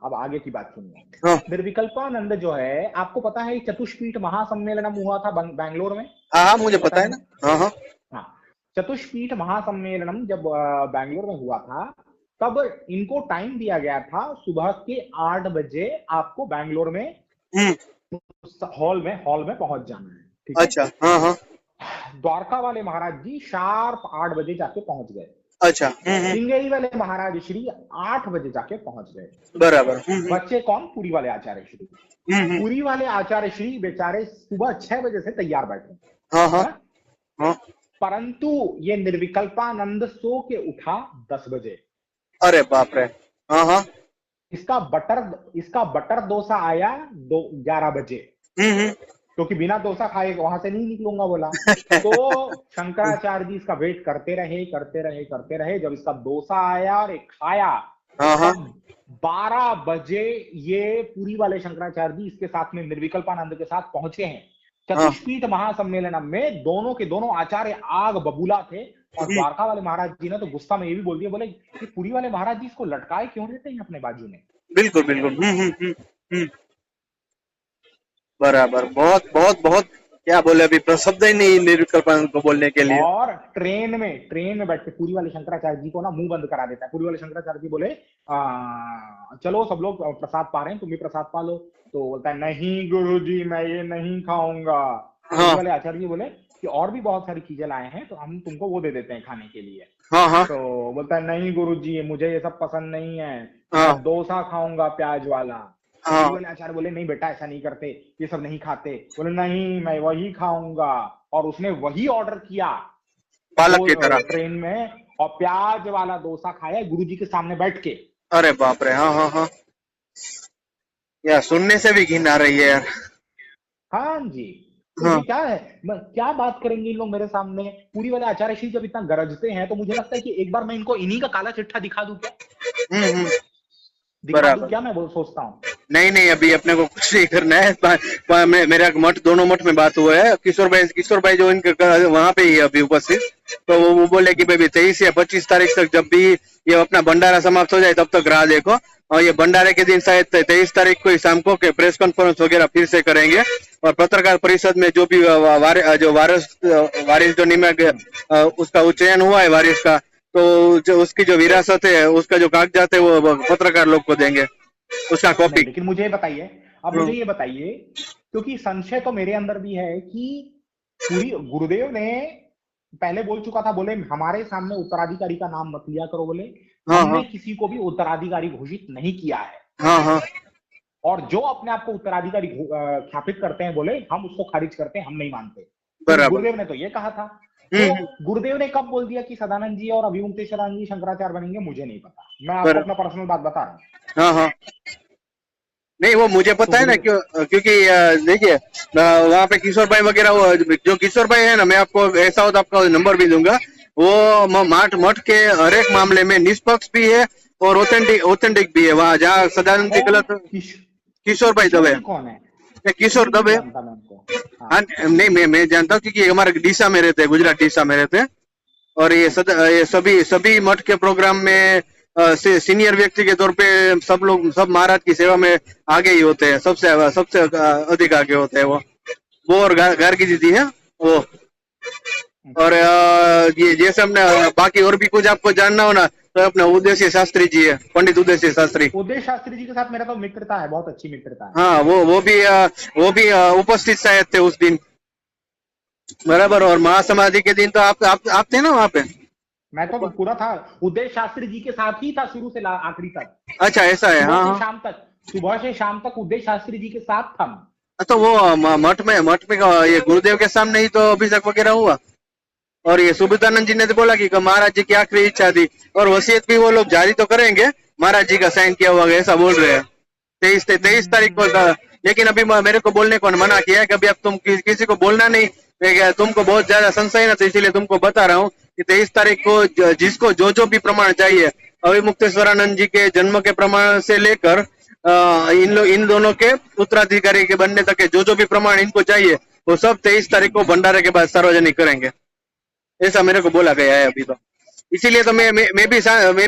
Speaker 5: अब आगे की बात सुनिए।
Speaker 6: हाँ
Speaker 5: निर्विकल्पानंद जो है, आपको पता है चतुष्पीठ महासम्मेलनम हुआ था बैंगलोर में?
Speaker 6: हाँ, मुझे पता है ना। हाँ हाँ
Speaker 5: हाँ, चतुष्पीठ महासम्मेलनम जब बैंगलोर में हुआ था, तब इनको टाइम दिया गया था सुबह के 8 बजे आपको बैंगलोर में हॉल में पहुंच जाना है, ठीक है?
Speaker 6: अच्छा। हाँ हाँ
Speaker 5: द्वारका वाले महाराज जी शार्प 8 बजे जाके पहुंच गए।
Speaker 6: अच्छा।
Speaker 5: श्रृंगेरी वाले महाराज श्री 8 बजे जाके पहुंच गए।
Speaker 6: बराबर।
Speaker 5: बच्चे कौन? पुरी वाले आचार्य श्री। पुरी वाले आचार्य श्री बेचारे सुबह 6 बजे से तैयार बैठे।
Speaker 6: हाँ हाँ हाँ।
Speaker 5: परंतु ये निर्विकल्पानंद सो के उठा 10 बजे।
Speaker 6: अरे बाप रे। हाँ हाँ।
Speaker 5: इसका बटर डोसा आया 11 बजे, क्योंकि बिना डोसा खाए वहां से नहीं निकलूंगा बोला। तो शंकराचार्य जी इसका वेट करते रहे। जब इसका डोसा आया और एक खाया, 12 बजे ये पुरी वाले शंकराचार्य जी इसके साथ में निर्विकल्पानंद के साथ पहुंचे हैं। चतुष्पीठ महासम्मेलन में दोनों के दोनों आचार्य आग बबूला थे। और द्वारका वाले महाराज जी ने तो गुस्सा में ये भी बोल दिया, बोले कि पुरी वाले महाराज जी इसको लटकाए क्यों रहते हैं अपने बाजू में?
Speaker 6: बिल्कुल बिल्कुल। बराबर। बहुत बहुत बहुत क्या बोले, अभी शब्द ही नहीं निर्विकल्पानंद को बोलने के लिए।
Speaker 5: और ट्रेन में बैठ के पुरी वाले शंकराचार्य जी को ना मुंह बंद करा देता है। पुरी वाले शंकराचार्य जी बोले चलो सब लोग प्रसाद पा रहे हैं, तुम भी प्रसाद पा लो। तो बोलता है नहीं गुरुजी मैं ये नहीं खाऊंगा। पुरी वाले आचार्य जी बोले कि और भी बहुत सारी चीजें लाए हैं, तो हम तुमको वो दे देते हैं खाने के लिए। तो बोलता है नहीं गुरुजी मुझे ये सब पसंद नहीं है, मैं डोसा खाऊंगा प्याज वाला। वाले आचार्य बोले नहीं बेटा ऐसा नहीं करते, ये सब नहीं खाते। बोले नहीं मैं वही खाऊंगा। और उसने वही ऑर्डर किया
Speaker 6: बालक की तरह
Speaker 5: ट्रेन में, और प्याज वाला डोसा खाया गुरुजी के सामने बैठ के।
Speaker 6: अरे बाप रे। हाँ हाँ हाँ। यार सुनने से भी घिन आ रही है यार।
Speaker 5: हाँ जी। तो क्या है, क्या बात करेंगे इन लोग मेरे सामने? पूरी वाले आचार्य श्री जब इतना गरजते हैं तो मुझे लगता है कि एक बार मैं इनको इन्हीं का काला चिट्ठा दिखा दूं क्या? दिखा दूं क्या? मैं सोचता हूँ।
Speaker 6: नहीं अभी अपने को कुछ नहीं करना है। मेरा मठ, दोनों मठ में बात हुआ है। किशोर भाई जो इनके वहां पे ही अभी उपस्थित, तो वो बोले कि भाई 23 या 25 तारीख तक जब भी ये अपना भंडारा समाप्त हो जाए तब तक राह देखो। और ये भंडारे के दिन शायद 23 तारीख को शाम को के प्रेस कॉन्फ्रेंस वगैरह फिर से करेंगे। और पत्रकार परिषद में जो भी वारिस जो नियम उसका उच्चयन हुआ है वारिस का, तो जो उसकी जो विरासत है उसका जो कागजात है वो पत्रकार लोग को देंगे, उसका कॉपी।
Speaker 5: लेकिन मुझे ये बताइए, मुझे ये बताइए, क्योंकि संशय तो मेरे अंदर भी है कि पूरी गुरुदेव ने पहले बोल चुका था, बोले हमारे सामने उत्तराधिकारी का नाम मत लिया करो। बोले हमने किसी को भी उत्तराधिकारी घोषित नहीं किया है। और जो अपने आप को उत्तराधिकारी ख्यापित करते हैं, बोले हम उसको खारिज करते हैं, हम नहीं मानते। गुरुदेव ने तो ये कहा था। तो गुरुदेव ने कब बोल दिया कि सदानंद जी और अभिमुक्तेश्वरानंद जी शंकराचार्य बनेंगे? मुझे नहीं पता, मैं आपको अपना पर्सनल बात बता रहा हूँ।
Speaker 6: नहीं वो मुझे पता है ना, क्योंकि देखिए वहाँ पे किशोर भाई वगैरह, जो किशोर भाई है ना, मैं आपको ऐसा हो तो आपका नंबर भी दूंगा। वो मठ के हर एक मामले में निष्पक्ष भी है और ऑथेंटिक भी है। वहाँ जहाँ सदानंद जी गलत, किशोर भाई दबे। कौन है? किशोर दबे। हाँ नहीं मैं जानता हूँ, क्योंकि हमारे डीसा में रहते हैं, गुजरात डीसा में रहते हैं। और ये सभी मठ के प्रोग्राम में सीनियर व्यक्ति के तौर पे सब महाराज की सेवा में आगे ही होते हैं, सबसे अधिक आगे होते हैं वो और गार्गी जी है वो। और ये जैसे हमने बाकी और भी कुछ आपको जानना हो ना, तो अपने उदयसिंह शास्त्री जी है, पंडित उदयसिंह शास्त्री।
Speaker 5: उदय शास्त्री जी के साथ मेरा तो मित्रता है, बहुत अच्छी मित्रता है।
Speaker 6: हाँ वो भी उपस्थित शायद थे उस दिन, बराबर। और महासमाधि के दिन तो आप थे ना वहाँ पे?
Speaker 5: मैं तो पूरा था, उदय शास्त्री जी के साथ ही था शुरू से आखिरी तक।
Speaker 6: अच्छा ऐसा है। हाँ
Speaker 5: शाम तक, सुबह से शाम तक उदय शास्त्री जी के साथ था।
Speaker 6: तो वो मठ में ये गुरुदेव के सामने ही तो अभिषेक वगैरह हुआ। और ये सुबोधानंद जी ने तो बोला कि महाराज जी की आखिरी इच्छा थी, और वसीयत भी वो लोग जारी तो करेंगे, महाराज जी का साइन किया हुआ ऐसा बोल रहे हैं 23 तारीख को। लेकिन अभी मेरे को बोलने को मना किया है कि अभी अब तुम किसी को बोलना नहीं, तुमको बहुत ज्यादा संशय ना, तो इसीलिए तुमको बता रहा हूँ कि 23 तारीख को जिसको जो भी प्रमाण चाहिए, अभिमुक्तेश्वरानंद जी के जन्म के प्रमाण से लेकर इन दोनों के उत्तराधिकारी के बनने तक के जो भी प्रमाण इनको चाहिए, वो सब 23 तारीख को भंडारे के बाद सार्वजनिक करेंगे, ऐसा मेरे को बोला गया है अभी। तो इसीलिए तो मैं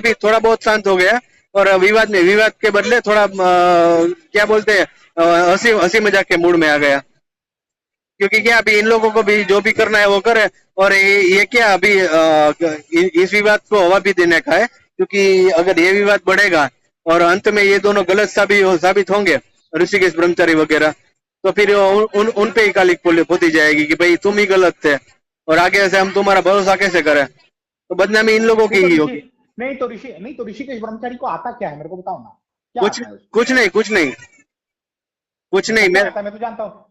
Speaker 6: भी थोड़ा बहुत शांत हो गया और विवाद के बदले थोड़ा क्या बोलते हैं, हंसी मजाक के मूड में आ गया। क्योंकि क्या अभी इन लोगों को भी जो भी करना है वो करे, और ये क्या अभी इस विवाद को हवा भी देने का है, क्योंकि अगर ये विवाद बढ़ेगा और अंत में ये दोनों गलत साबित होंगे, ऋषिकेश ब्रह्मचारी वगैरह, तो फिर उन पे ही काली पोती जाएगी कि भाई तुम ही गलत थे और आगे से हम तुम्हारा भरोसा कैसे करें, तो बदनामी इन लोगों की ही होगी।
Speaker 5: नहीं तो ऋषिकेश ब्रह्मचारी को आता क्या है, मेरे को बताओ ना। क्या
Speaker 6: कुछ
Speaker 5: आता है उसको?
Speaker 6: कुछ नहीं
Speaker 5: क्या आता है, मैं तो जानता हूँ।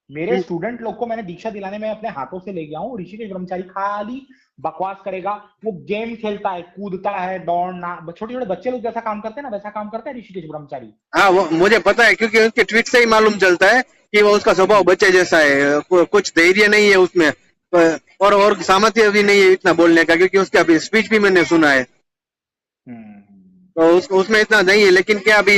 Speaker 5: मेरे स्टूडेंट लोग को मैंने दीक्षा दिलाने में अपने हाथों से ले गया हूँ। ऋषिकेश ब्रह्मचारी खाली बकवास करेगा, वो गेम खेलता है, कूदता है, दौड़ना, छोटे छोटे बच्चे लोग जैसा काम करते हैं ना वैसा काम करता है ऋषिकेश ब्रह्मचारी।
Speaker 6: हाँ, वो मुझे पता है, क्योंकि उसके ट्वीट से ही मालूम चलता है कि वो उसका स्वभाव बच्चे जैसा है, कुछ धैर्य नहीं है उसमें, और सामर्थ्य भी नहीं है इतना बोलने का, क्योंकि उसका स्पीच भी मैंने सुना है, तो उसमें इतना नहीं है। लेकिन क्या अभी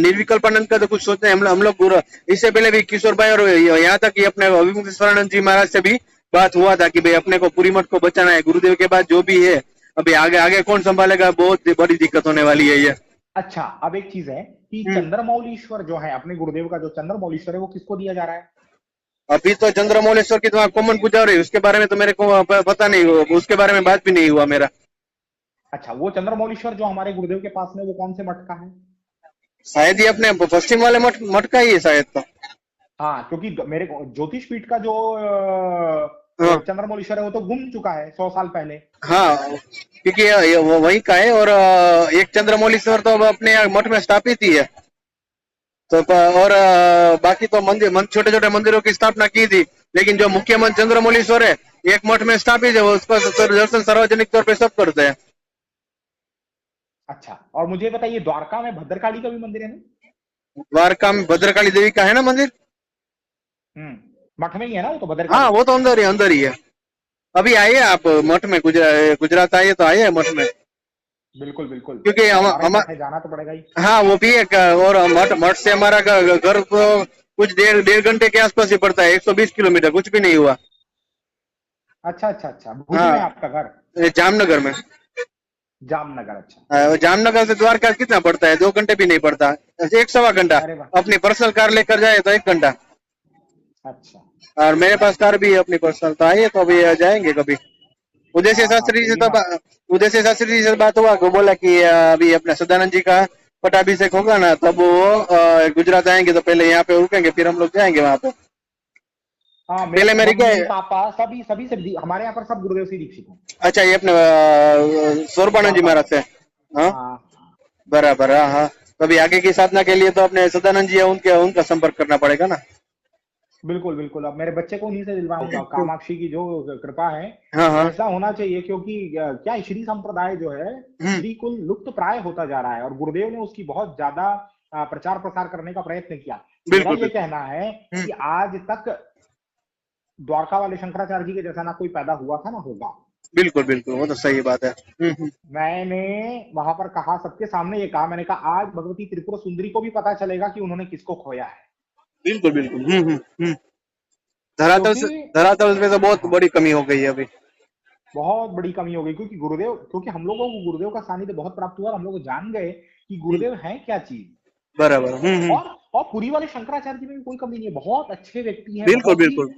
Speaker 6: निर्विकल्पानंद का तो कुछ सोचते हैं हम लोग पूरा। इससे पहले भी किशोर भाई और यहाँ तक कि अपने अभिमुक्तेश्वरानंद जी महाराज से भी बात हुआ था कि भाई अपने को पूरी मठ को बचाना है, गुरुदेव के बाद जो भी है अभी आगे कौन संभालेगा, बहुत बड़ी दिक्कत होने वाली है ये।
Speaker 5: अच्छा, अब एक चीज है कि चंद्रमौलीश्वर जो है, अपने गुरुदेव का जो चंद्रमौलीश्वर है, वो किसको दिया जा रहा है?
Speaker 6: अभी तो चंद्रमौलेश्वर की तो कॉमन पूजा हो रही है, उसके बारे में तो मेरे को पता नहीं, उसके बारे में बात भी नहीं हुआ मेरा।
Speaker 5: अच्छा, वो चंद्रमौलीश्वर जो हमारे गुरुदेव के पास में, वो कौन से मठ का है?
Speaker 6: शायद ये अपने पश्चिम वाले मठ का ही है शायद तो।
Speaker 5: हाँ, क्योंकि मेरे ज्योतिष पीठ का जो चंद्रमौलीश्वर है वो तो गुम चुका है 100 साल पहले।
Speaker 6: हाँ, क्योंकि वो वही का है, और एक चंद्रमौलीश्वर तो अपने मठ में स्थापित ही है, तो और बाकी तो मंदिर छोटे छोटे मंदिरों की स्थापना की थी, लेकिन जो मुख्य मंदिर चंद्रमौलीश्वर है एक मठ में स्थापित है, उसका दर्शन सार्वजनिक तौर पे सब करते हैं।
Speaker 5: अच्छा, और मुझे बताइए, द्वारका में भद्रकाली का भी मंदिर है ना?
Speaker 6: द्वारका में भद्रकाली देवी का है ना मंदिर?
Speaker 5: मठ में ही है ना वो तो, भद्रकाली।
Speaker 6: हाँ, वो तो अंदर ही है। अभी आइए आप मठ में, गुजरात आइए तो आइए मठ में।
Speaker 5: बिल्कुल,
Speaker 6: क्योंकि हमारा
Speaker 5: जाना तो पड़ेगा ही।
Speaker 6: हाँ, वो भी है, और मठ से हमारा घर तो कुछ डेढ़ घंटे के आसपास ही पड़ता है, 120 किलोमीटर, कुछ भी नहीं हुआ।
Speaker 5: अच्छा, भुज में आपका घर?
Speaker 6: जामनगर में।
Speaker 5: जामनगर, अच्छा।
Speaker 6: जामनगर से द्वारका कितना पड़ता है? 2 घंटे भी नहीं पड़ता, 1.25 घंटा। अपनी पर्सनल कार लेकर जाए तो 1 घंटा।
Speaker 5: अच्छा,
Speaker 6: और मेरे पास कार भी है अपनी पर्सनल, तो आइए तो अभी जाएंगे कभी। उदय से शास्त्री जी से बात हुआ, वो बोला कि अभी अपने सदानंद जी का पटाभिषेक होगा ना, तब वो गुजरात आएंगे, तो पहले यहाँ पे रुकेंगे, फिर हम लोग जाएंगे वहां पे।
Speaker 5: हाँ,
Speaker 6: पहले मेरे
Speaker 5: पापा सभी से हमारे यहाँ पर सब गुरुदेव से दीक्षित हैं।
Speaker 6: अच्छा, ये अपने स्वरूपानंद जी महाराज से? हाँ, बराबर। हाँ, तो अभी आगे की साधना के लिए तो अपने सदानंद जी है, उनका संपर्क करना पड़ेगा ना।
Speaker 5: बिल्कुल, अब मेरे बच्चे को उन्हीं से दिलवाऊंगा। कामाक्षी की जो कृपा है,
Speaker 6: हाँ,
Speaker 5: ऐसा होना चाहिए, क्योंकि क्या श्री संप्रदाय जो है बिल्कुल लुप्त प्राय होता जा रहा है, और गुरुदेव ने उसकी बहुत ज्यादा प्रचार प्रसार करने का प्रयत्न किया। मेरा ये कहना है कि आज तक द्वारका वाले शंकराचार्य जी के जैसा ना कोई पैदा हुआ था ना होगा।
Speaker 6: बिल्कुल, वो तो सही बात है।
Speaker 5: मैंने वहां पर कहा, सबके सामने ये कहा, मैंने कहा आज भगवती त्रिपुरा सुंदरी को भी पता चलेगा कि उन्होंने किसको खोया है।
Speaker 6: बिल्कुल। धरातल में तो बहुत बड़ी कमी हो गई है अभी,
Speaker 5: बहुत बड़ी कमी हो गई, क्योंकि हम लोगों को गुरुदेव का सानिध्य बहुत प्राप्त हुआ, हम लोग जान गए कि गुरुदेव हैं क्या चीज।
Speaker 6: बराबर।
Speaker 5: और पुरी वाले शंकराचार्य जी में भी कोई कमी नहीं है, बहुत अच्छे व्यक्ति हैं।
Speaker 6: बिल्कुल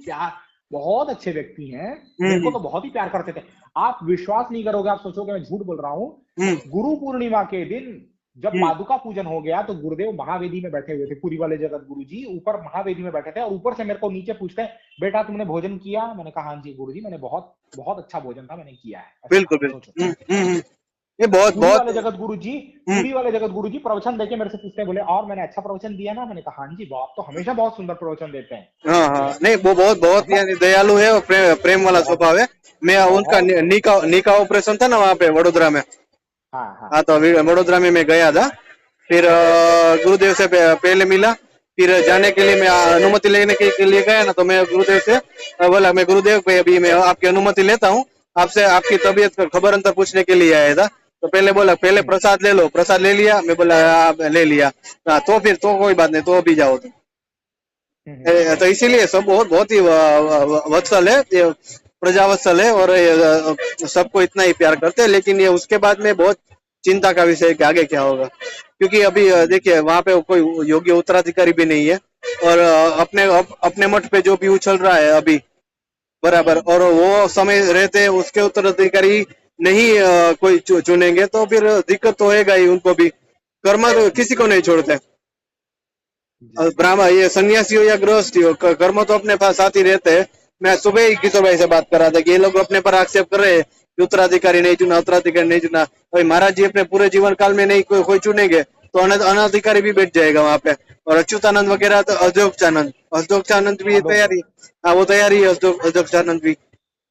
Speaker 5: बहुत अच्छे व्यक्ति हैं, मेरे को तो बहुत ही प्यार करते थे। आप विश्वास नहीं करोगे, आप सोचोगे मैं झूठ बोल रहा हूँ। गुरु पूर्णिमा के दिन जब पादुका पूजन हो गया, तो गुरुदेव महावेदी में बैठे हुए थे, पुरी वाले जगत गुरु जी ऊपर महावेदी में बैठे थे, और ऊपर से मेरे को नीचे पूछते हैं, बेटा तुमने भोजन किया? मैंने कहा हाँ जी गुरु जी, मैंने बहुत अच्छा भोजन था, मैंने किया है।
Speaker 6: बिल्कुल। ये बहुत
Speaker 5: पुरी वाले जगत गुरु जी प्रवचन देके मेरे से पूछते हैं, बोले और मैंने अच्छा प्रवचन दिया ना? मैंने कहा हाँ जी, आप तो हमेशा बहुत सुंदर प्रवचन देते हैं।
Speaker 6: हाँ, नहीं, वो बहुत दयालु है, और प्रेम वाला स्वभाव है। मैं उनका नी का ऑपरेशन था ना वहाँ पे वडोदरा में, हाँ, तो वडोदरा में मैं गया था, फिर गुरुदेव से पहले मिला, फिर जाने के लिए मैं अनुमति लेने के लिए गया ना, तो मैं गुरुदेव से बोला, मैं गुरुदेव पे अभी मैं आपकी अनुमति लेता हूँ, आपसे आपकी तबीयत का खबर अंतर पूछने के लिए आया था। तो पहले बोला पहले प्रसाद ले लो, प्रसाद ले लिया, मैं बोला आप ले लिया, तो फिर तो कोई बात नहीं, तो अभी जाओ तुम। तो इसीलिए सब बहुत ही वत्सल है, प्रजावत्सल है और सबको इतना ही प्यार करते हैं। लेकिन ये उसके बाद में बहुत चिंता का विषय है कि आगे क्या होगा, क्योंकि अभी देखिए वहां पे कोई योग्य उत्तराधिकारी भी नहीं है और अपने मठ पे जो भी उछल रहा है अभी बराबर, और वो समय रहते उसके उत्तराधिकारी नहीं कोई चुनेंगे तो फिर दिक्कत तो होएगा ही उनको भी। कर्म तो किसी को नहीं छोड़ते, ब्राह्मण ये सन्यासी हो या गृहस्थी हो, कर्म तो अपने पास साथ ही रहते हैं। मैं सुबह ही किशोर भाई से बात कर रहा था कि ये लोग अपने पर आक्षेप कर रहे हैं कि उत्तराधिकारी नहीं चुना, उत्तराधिकारी नहीं चुना। भाई महाराज जी अपने पूरे जीवन काल में नहीं कोई चुनेंगे तो अनाधिकारी भी बैठ जाएगा वहां पे। और अच्युतानंद वगैरह तो अशोकानंद भी तैयारी, हाँ वो तैयारी है अशोकानंद भी।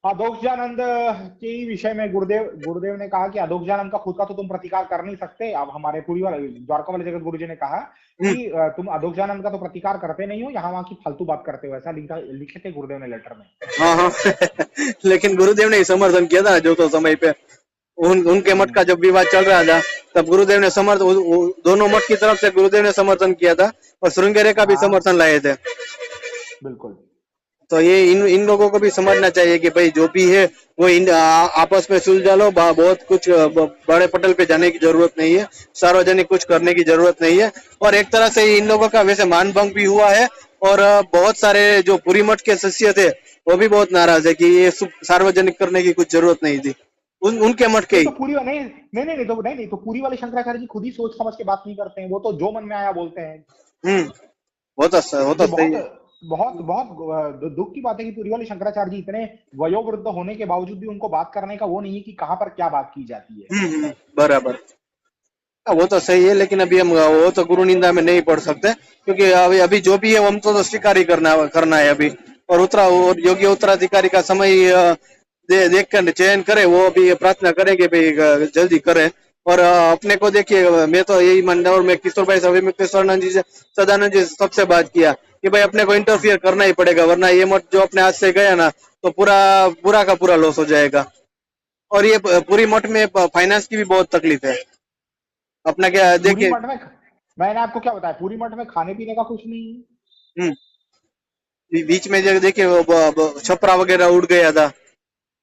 Speaker 5: अधोक्षानंद के विषय में गुरुदेव ने कहा कि अधोक्षानंद का खुद का तो तुम प्रतिकार कर नहीं सकते। अब हमारे पूरी वाले द्वारका वाले जगत गुरु जी ने कहा कि तुम अधोक्षानंद का तो प्रतिकार करते नहीं हो, यहाँ वहां की फालतू बात करते हो, ऐसा लिखे थे गुरुदेव ने लेटर में।
Speaker 6: हाँ हाँ लेकिन गुरुदेव ने समर्थन किया था जो तो समय पे उनके मठ का जब विवाद चल रहा था तब गुरुदेव ने दोनों मठ की तरफ से गुरुदेव ने समर्थन किया था और श्रृंगेरी का भी समर्थन लाए थे।
Speaker 5: बिल्कुल।
Speaker 6: तो ये इन लोगों को भी समझना चाहिए कि भाई जो भी है वो आपस में सुलझा लो, बहुत कुछ बड़े पटल पे जाने की जरूरत नहीं है, सार्वजनिक कुछ करने की जरूरत नहीं है। और एक तरह से इन लोगों का वैसे मान भंग भी हुआ है और बहुत सारे जो पुरी मठ के शिष्य थे वो भी बहुत नाराज है कि ये सार्वजनिक करने की कुछ जरूरत नहीं थी उनके मठ के।
Speaker 5: तो पूरी नहीं तो पूरी वाले शंकराचार्य जी खुद ही सोच समझ के बात नहीं करते हैं, वो तो जो मन में आया बोलते हैं।
Speaker 6: होता सही है।
Speaker 5: बहुत दुख की बात है कि पूरी वाले शंकराचार्य जी इतने वयोवृद्ध होने के बावजूद भी उनको बात करने का वो नहीं है कि कहाँ पर क्या बात की जाती है।
Speaker 6: बराबर, वो तो सही है। लेकिन अभी हम वो तो गुरु निंदा में नहीं पढ़ सकते क्योंकि अभी जो भी है हम तो स्वीकार ही करना है अभी। और योग्य उत्तराधिकारी का समय देख कर चयन करे, वो भी प्रार्थना करेंगे भाई जल्दी करे। और अपने को देखिए मैं तो यही मानना, और मैं किशोर भाई से अभिमुक्तेश्वरानंद जी से सदानंद जी सबसे बात किया कि भाई अपने को इंटरफियर करना ही पड़ेगा, वरना ये मठ जो अपने हाथ से गया ना तो पूरा का पूरा लॉस हो जाएगा। और ये पूरी मठ में फाइनेंस की भी बहुत तकलीफ है। अपना क्या देखिए,
Speaker 5: मैंने आपको क्या बताया, पूरी मठ में खाने पीने का कुछ नहीं है।
Speaker 6: बीच में देखिए छपरा वगैरह उड़ गया था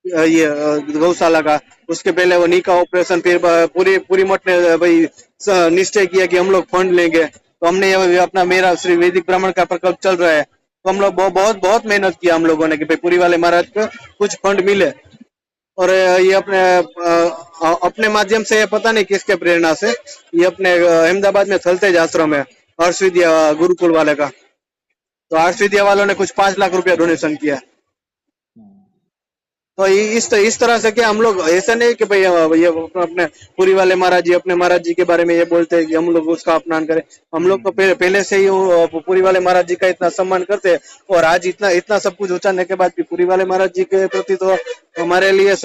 Speaker 6: ये गौशाला का, उसके पहले वो नी का ऑपरेशन, फिर पूरी मठ ने भाई निश्चय किया कि हम लोग फंड लेंगे। तो हमने अपना मेरा श्री वैदिक ब्राह्मण का प्रकल्प चल रहा है, तो हम लोग बहुत मेहनत किया हम लोगों ने कि भाई पूरी वाले महाराज को कुछ फंड मिले। और ये अपने माध्यम से पता नहीं किसके प्रेरणा से ये अपने अहमदाबाद में थलतेज आश्रम है हर्ष विद्या गुरुकुल वाले का, तो हर्ष विद्या वालों ने कुछ 5 लाख रुपया डोनेशन किया। तो इस तरह से क्या हम लोग ऐसा नहीं कि भाई ये अपने पूरी वाले महाराज जी अपने महाराज जी के बारे में ये बोलते हैं कि हम लोग उसका अपमान करें। हम लोग तो पहले से ही पूरी वाले महाराज जी का इतना सम्मान करते हैं, और आज इतना सब कुछ उचारने के बाद भी पूरी वाले महाराज जी के प्रति तो हमारे लिए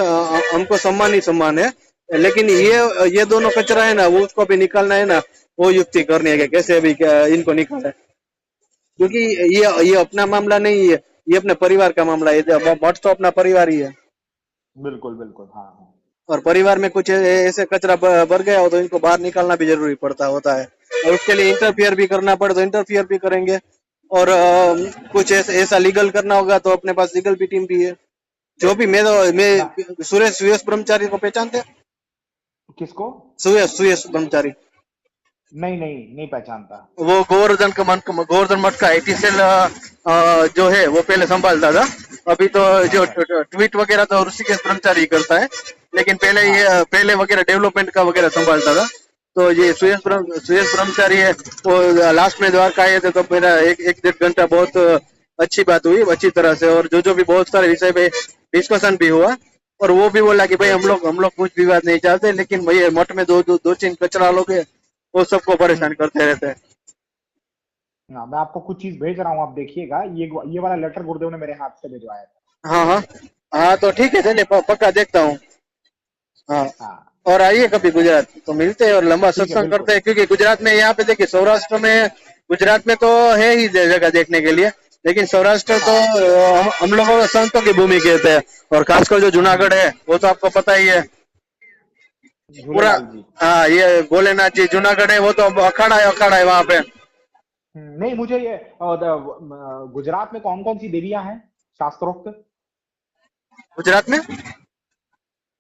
Speaker 6: हमको सम्मान ही सम्मान है। लेकिन ये दोनों कचरा है ना, वो उसको भी निकालना है ना, वो युक्ति करनी है कि कैसे अभी इनको निकाले, क्योंकि ये अपना मामला नहीं है, ये अपने परिवार का मामला है। मठ तो अपना परिवार ही है।
Speaker 5: बिल्कुल बिल्कुल, हाँ। और
Speaker 6: परिवार में कुछ ऐसे कचरा भर गया हो तो इनको बाहर निकालना भी जरूरी होता है, और उसके लिए इंटरफियर भी करना पड़े तो इंटरफियर भी करेंगे। और कुछ ऐसा लीगल करना होगा तो अपने पास लीगल भी टीम भी है। जो भी मैं सुरेश ब्रह्मचारी को पहचानते?
Speaker 5: किसको?
Speaker 6: सुरेश ब्रह्मचारी?
Speaker 5: नहीं पहचानता।
Speaker 6: वो गोवर्धन मठ का आईटी सेल जो है वो पहले संभालता था। अभी तो जो ट्वीट वगैरह तो ऋषिकेश ब्रह्मचारी करता है, लेकिन पहले वगैरह डेवलपमेंट का वगैरह संभालता था। तो ये सुरेश ब्रह्मचारी है, वो लास्ट में द्वारका आए थे तो मेरा एक 1.5 घंटा बहुत अच्छी बात हुई अच्छी तरह से, और जो भी बहुत सारे विषय पे डिस्कशन भी हुआ। और वो भी बोला कि भाई हम लोग कुछ विवाद नहीं चाहते, लेकिन भाई मठ में दो तीन कचरा लोग है वो सबको परेशान करते रहते हैं।
Speaker 5: मैं आपको कुछ चीज भेज रहा हूँ, आप देखिएगा। ये वाला लेटर गुरुदेव ने मेरे हाथ से भिजवाया था।
Speaker 6: हाँ तो ठीक है, चलिए पक्का देखता हूँ। हाँ, और आइए कभी गुजरात तो मिलते हैं और लंबा सत्संग करते हैं, क्योंकि गुजरात में यहाँ पे देखिए सौराष्ट्र में, गुजरात में तो है ही जगह देखने के लिए, लेकिन सौराष्ट्र तो हम लोगों संतों की भूमि कहते हैं। और खासकर जो जूनागढ़ है वो तो आपको पता ही है पूरा। हाँ, ये भोलेनाथ जी जूनागढ़ है, वो तो अखाड़ा है वहाँ पे।
Speaker 5: नहीं, मुझे ये गुजरात में कौन कौन सी देवियां हैं शास्त्रोक्त?
Speaker 6: गुजरात में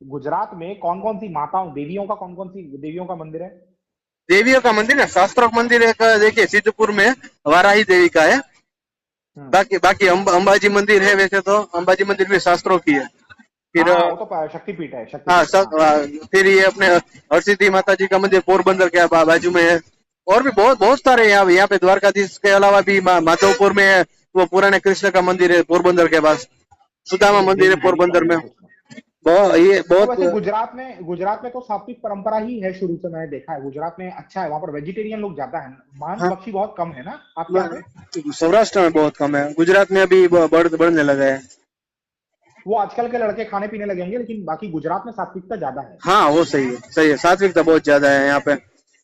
Speaker 5: गुजरात में कौन कौन सी माताओं देवियों का कौन कौन सी देवियों का मंदिर है?
Speaker 6: देवियों का मंदिर है, शास्त्रों का मंदिर एक देखिए सिद्धपुर में वाराही देवी का है। बाकी बाकी अंबाजी मंदिर है, वैसे तो अंबाजी मंदिर भी शास्त्रों की है। फिर
Speaker 5: हाँ, वो तो शक्तिपीठ है,
Speaker 6: हाँ
Speaker 5: शक्तिपीठ। हाँ।
Speaker 6: फिर ये अपने हरसिद्धि माता जी का मंदिर पोरबंदर के बाजू में है। और भी बहुत बहुत सारे यहाँ पे द्वारकाधीश के अलावा भी माधवपुर में है, वो पुराने कृष्ण का मंदिर है पोरबंदर के पास, सुदामा मंदिर है
Speaker 5: देवी देवी का
Speaker 6: पोरबंदर में।
Speaker 5: मंदिर उसमें।
Speaker 6: ये
Speaker 5: तो
Speaker 6: बहुत
Speaker 5: वैसे गुजरात में तो सात्विक परंपरा ही है, शुरू से मैंने देखा है। गुजरात में अच्छा है, वहां पर वेजिटेरियन लोग ज्यादा है, मांस
Speaker 6: हाँ,
Speaker 5: भक्षी बहुत कम है ना आपके यहाँ पे?
Speaker 6: सौराष्ट्र में बहुत कम है, गुजरात में अभी बढ़ने लगा है।
Speaker 5: वो आजकल के लड़के खाने पीने लगेंगे, लेकिन बाकी गुजरात में सात्विकता ज्यादा है।
Speaker 6: हाँ वो सही है, सात्विकता बहुत ज्यादा है यहाँ पे।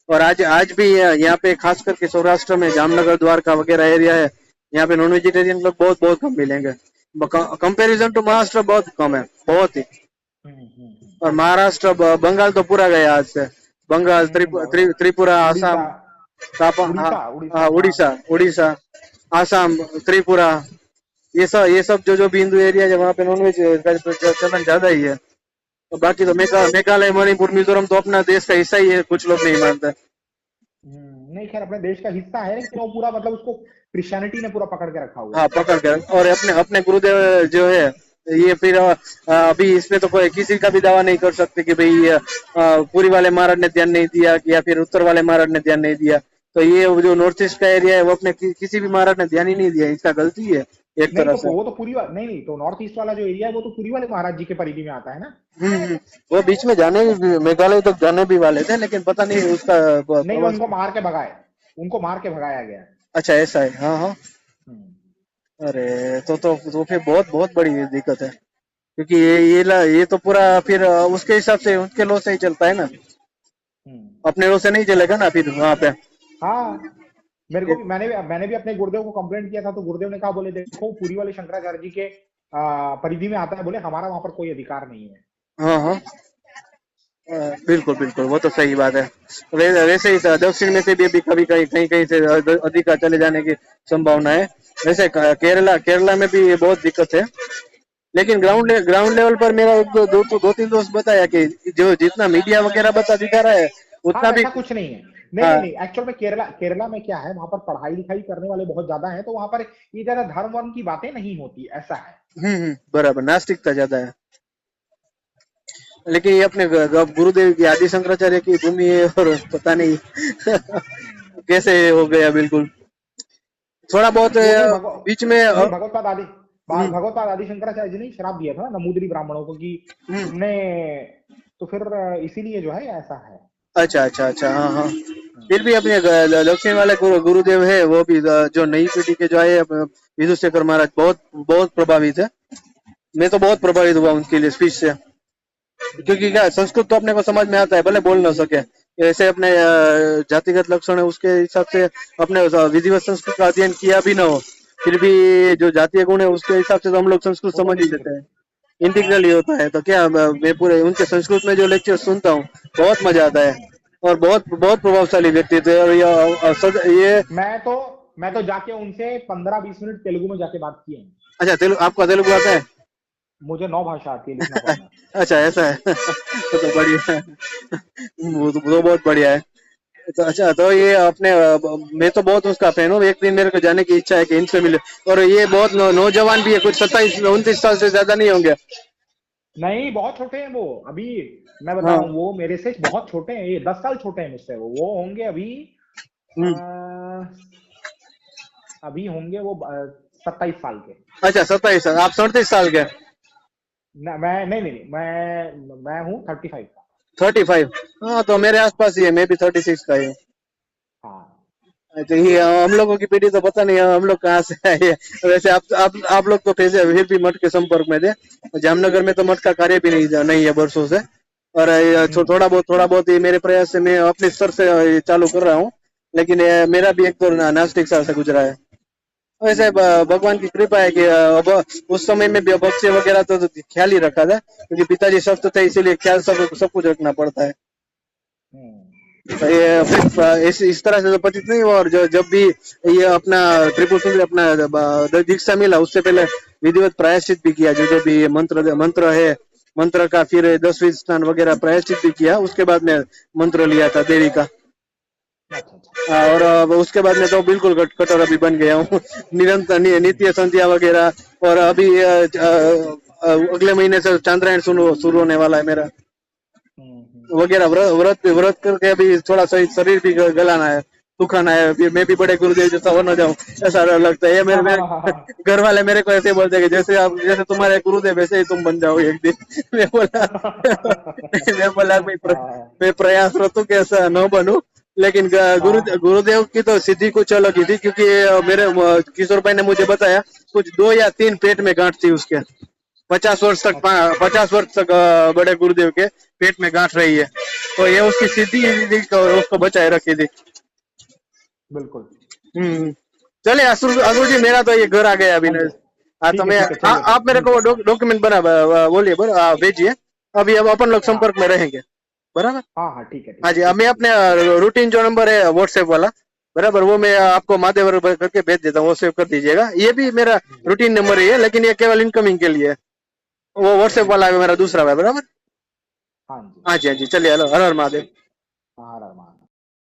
Speaker 6: और आज भी यहाँ पे खास करके सौराष्ट्र में जामनगर द्वारका वगैरह एरिया है, यहाँ पे नॉन वेजिटेरियन लोग बहुत बहुत कम मिलेंगे। कंपैरिजन टू महाराष्ट्र बहुत कम है, बहुत ही। और महाराष्ट्र बंगाल तो पूरा गया आज से, बंगाल त्रिपुरा आसाम उड़ीसा आसाम त्रिपुरा, ये सब जो भी हिंदू एरिया है वहाँ पे नॉनवेज का चलन ज्यादा ही है। तो बाकी तो मेघालय मणिपुर मिजोरम तो अपना देश का हिस्सा ही है, कुछ लोग नहीं मानते।
Speaker 5: नहीं, खैर अपने देश का हिस्सा है, लेकिन वो पूरा मतलब उसको क्रिश्चियनिटी ने पूरा पकड़ के रखा हुआ है।
Speaker 6: हाँ पकड़ के, और अपने गुरुदेव जो है ये फिर अभी इसमें तो कोई किसी का भी दावा नहीं कर सकते कि भाई पूरी वाले महाराज ने ध्यान नहीं दिया या फिर उत्तर वाले महाराज ने ध्यान नहीं दिया। तो ये जो नॉर्थ ईस्ट का एरिया है वो अपने किसी भी महाराज ने ध्यान ही नहीं दिया, इसका गलती है एक
Speaker 5: नहीं,
Speaker 6: तरह
Speaker 5: तो
Speaker 6: से।
Speaker 5: वो तो नहीं, तो नॉर्थ ईस्ट वाला जो एरिया है वो तो पुरी वाले महाराज जी के परिधि में आता है ना।
Speaker 6: वो बीच में मेघालय तक जाने भी वाले थे, लेकिन पता नहीं उसका
Speaker 5: नहीं, उनको मार के भगाया गया।
Speaker 6: अच्छा ऐसा है, हाँ। अरे तो फिर बहुत बड़ी दिक्कत है, क्योंकि ये तो पूरा फिर उसके हिसाब से उनके लॉ से ही चलता है ना, अपने लॉ से नहीं चलेगा ना फिर वहाँ पे।
Speaker 5: हाँ, मैंने भी अपने गुरुदेव को कंप्लेंट किया था, तो गुरुदेव ने कहा, बोले देखो पुरी वाले शंकराचार्य जी के परिधि में आता है, बोले हमारा वहां पर कोई अधिकार नहीं है।
Speaker 6: हाँ बिल्कुल वो तो सही बात है। वैसे ही दक्षिण में से भी कभी कहीं से अधिकार चले जाने की संभावना है। वैसे केरला में भी ये बहुत दिक्कत है, लेकिन ग्राउंड लेवल पर मेरा दो तीन दोस्त बताया कि जो जितना मीडिया वगैरह दिखा रहा है उतना भी
Speaker 5: कुछ नहीं है। नहीं, एक्चुअल में केरला में क्या है, वहां पर पढ़ाई लिखाई करने वाले बहुत ज्यादा हैं, तो वहां पर ये ज्यादा धर्म वर्म की बातें नहीं होती, ऐसा है।
Speaker 6: बराबर, नास्तिकता ज्यादा है। लेकिन ये अपने गुरुदेव की आदि शंकराचार्य की भूमि है, और पता नहीं कैसे हो गया। बिल्कुल थोड़ा बहुत बीच में
Speaker 5: भगवतपाद आदि शंकराचार्य जी ने श्राप दिया था नमूदरी ब्राह्मणों को कि तुमने, तो फिर इसीलिए जो है ऐसा है।
Speaker 6: अच्छा, हाँ। फिर भी अपने दक्षिण वाले गुरुदेव है, वो भी जो नई पीढ़ी के जो आए विदुशेखर महाराज बहुत प्रभावित है। मैं तो बहुत प्रभावित हुआ उनके लिए स्पीच से, क्योंकि क्या संस्कृत तो अपने को समझ में आता है, भले बोल ना सके, ऐसे अपने जातिगत लक्षण है उसके हिसाब से अपने विधिवत संस्कृत का अध्ययन किया भी ना हो, फिर भी जो जातीय गुण है उसके हिसाब से तो हम लोग संस्कृत समझ ही लेते हैं, इंटीग्रल ही होता है। तो क्या मैं पूरे उनके संस्कृत में जो लेक्चर सुनता हूँ बहुत मजा आता है, और बहुत प्रभावशाली व्यक्ति थे। और ये
Speaker 5: मैं तो जाके उनसे 15-20 मिनट तेलुगु में जाके बात की है।
Speaker 6: अच्छा, आपका तेलुगु आता है?
Speaker 5: मुझे 9 भाषा आती है लिखना पढ़ना।
Speaker 6: अच्छा ऐसा है तो बढ़िया है, वो तो बहुत बढ़िया है। तो अच्छा, तो ये अपने मैं तो बहुत उसका फैन हूँ, एक दिन मेरे को जाने की इच्छा है कि इनसे मिले। और ये बहुत नौजवान भी है, कुछ 27-29 साल से ज्यादा नहीं होंगे।
Speaker 5: नहीं, बहुत छोटे हैं वो अभी, मैं बताऊं, वो मेरे से बहुत छोटे हैं, ये 10 साल छोटे हैं मुझसे। वो होंगे अभी होंगे वो 27 साल के।
Speaker 6: अच्छा 27 साल, आप 37 साल के?
Speaker 5: मैं हूँ 35 का।
Speaker 6: 35, हाँ, तो मेरे आसपास ही है, मैं भी 36 का ही। हाँ, तो ये हम लोगों की पीढ़ी तो पता नहीं हम लोग कहाँ से आए। वैसे आप लोग तो फिर भी मठ के संपर्क में थे। जामनगर में तो मठ का कार्य भी नहीं है वर्षों से, और थोड़ा बहुत ये मेरे प्रयास से मैं अपने स्तर से चालू कर रहा हूँ, लेकिन मेरा भी एक तो नास्तिक साल से गुजरा है। वैसे भगवान की कृपा है कि अब उस समय में भी बक्से वगैरह तो ख्याल ही रखा था, क्योंकि पिताजी स्वस्थ थे, इसीलिए ख्याल सब कुछ रखना पड़ता है। ये फिर इस तरह से तो पतित नहीं हुआ। और जब भी ये अपना त्रिपुर सुंदरी अपना दीक्षा मिला उससे पहले विधिवत प्रायश्चित भी किया, जो भी ये मंत्र है, मंत्र का फिर 10 स्नान वगैरह प्रायश्चित भी किया। उसके बाद में मंत्र लिया था देवी का। और उसके बाद में तो बिल्कुल कट्टर अभी बन गया हूँ। निरंतर नित्य संध्या वगैरह। और अभी अगले महीने से चांद्रायण शुरू होने वाला है मेरा वगैरह। व्रत करके अभी थोड़ा सही शरीर भी गलाना है, सुखाना है। फिर मैं भी बड़े गुरुदेव जैसा हो न जाऊं, ऐसा लगता है। ये मेरे घर वाले मेरे को ऐसे बोलते हैं कि जैसे तुम्हारे गुरुदेव वैसे ही तुम बन जाओ एक दिन। मैं बोला मैं प्रयासरत हूँ कि ऐसा न बनूं, लेकिन गुरुदेव की तो सिद्धि कुछ अलग ही थी। क्योंकि मेरे किशोर भाई ने मुझे बताया कुछ 2 या 3 पेट में गांठ थी उसके। 50 वर्ष तक बड़े गुरुदेव के पेट में गांठ रही है। तो ये उसकी सिद्धि उसको बचाए रखी थी।
Speaker 5: बिल्कुल।
Speaker 6: चलिए असुर जी, मेरा तो ये घर आ गया अभी। हाँ तो मैं आप मेरे को डॉक्यूमेंट बना बोलिए भेजिए। अभी अब अपन लोग संपर्क में रहेंगे, बराबर।
Speaker 5: हाँ ठीक है।
Speaker 6: हाँ जी, मैं अपने रूटीन जो नंबर है व्हाट्सएप वाला, बराबर, वो मैं आपको महादेव करके भेज देता हूँ, वो सेव कर दीजिएगा। ये भी मेरा रूटीन नंबर ही है, लेकिन ये केवल इनकमिंग के लिए है। वो व्हाट्सएप वाला है मेरा दूसरा है, बराबर। हाँ जी हाँ जी, चलिए, हेलो, हर हर महादेव।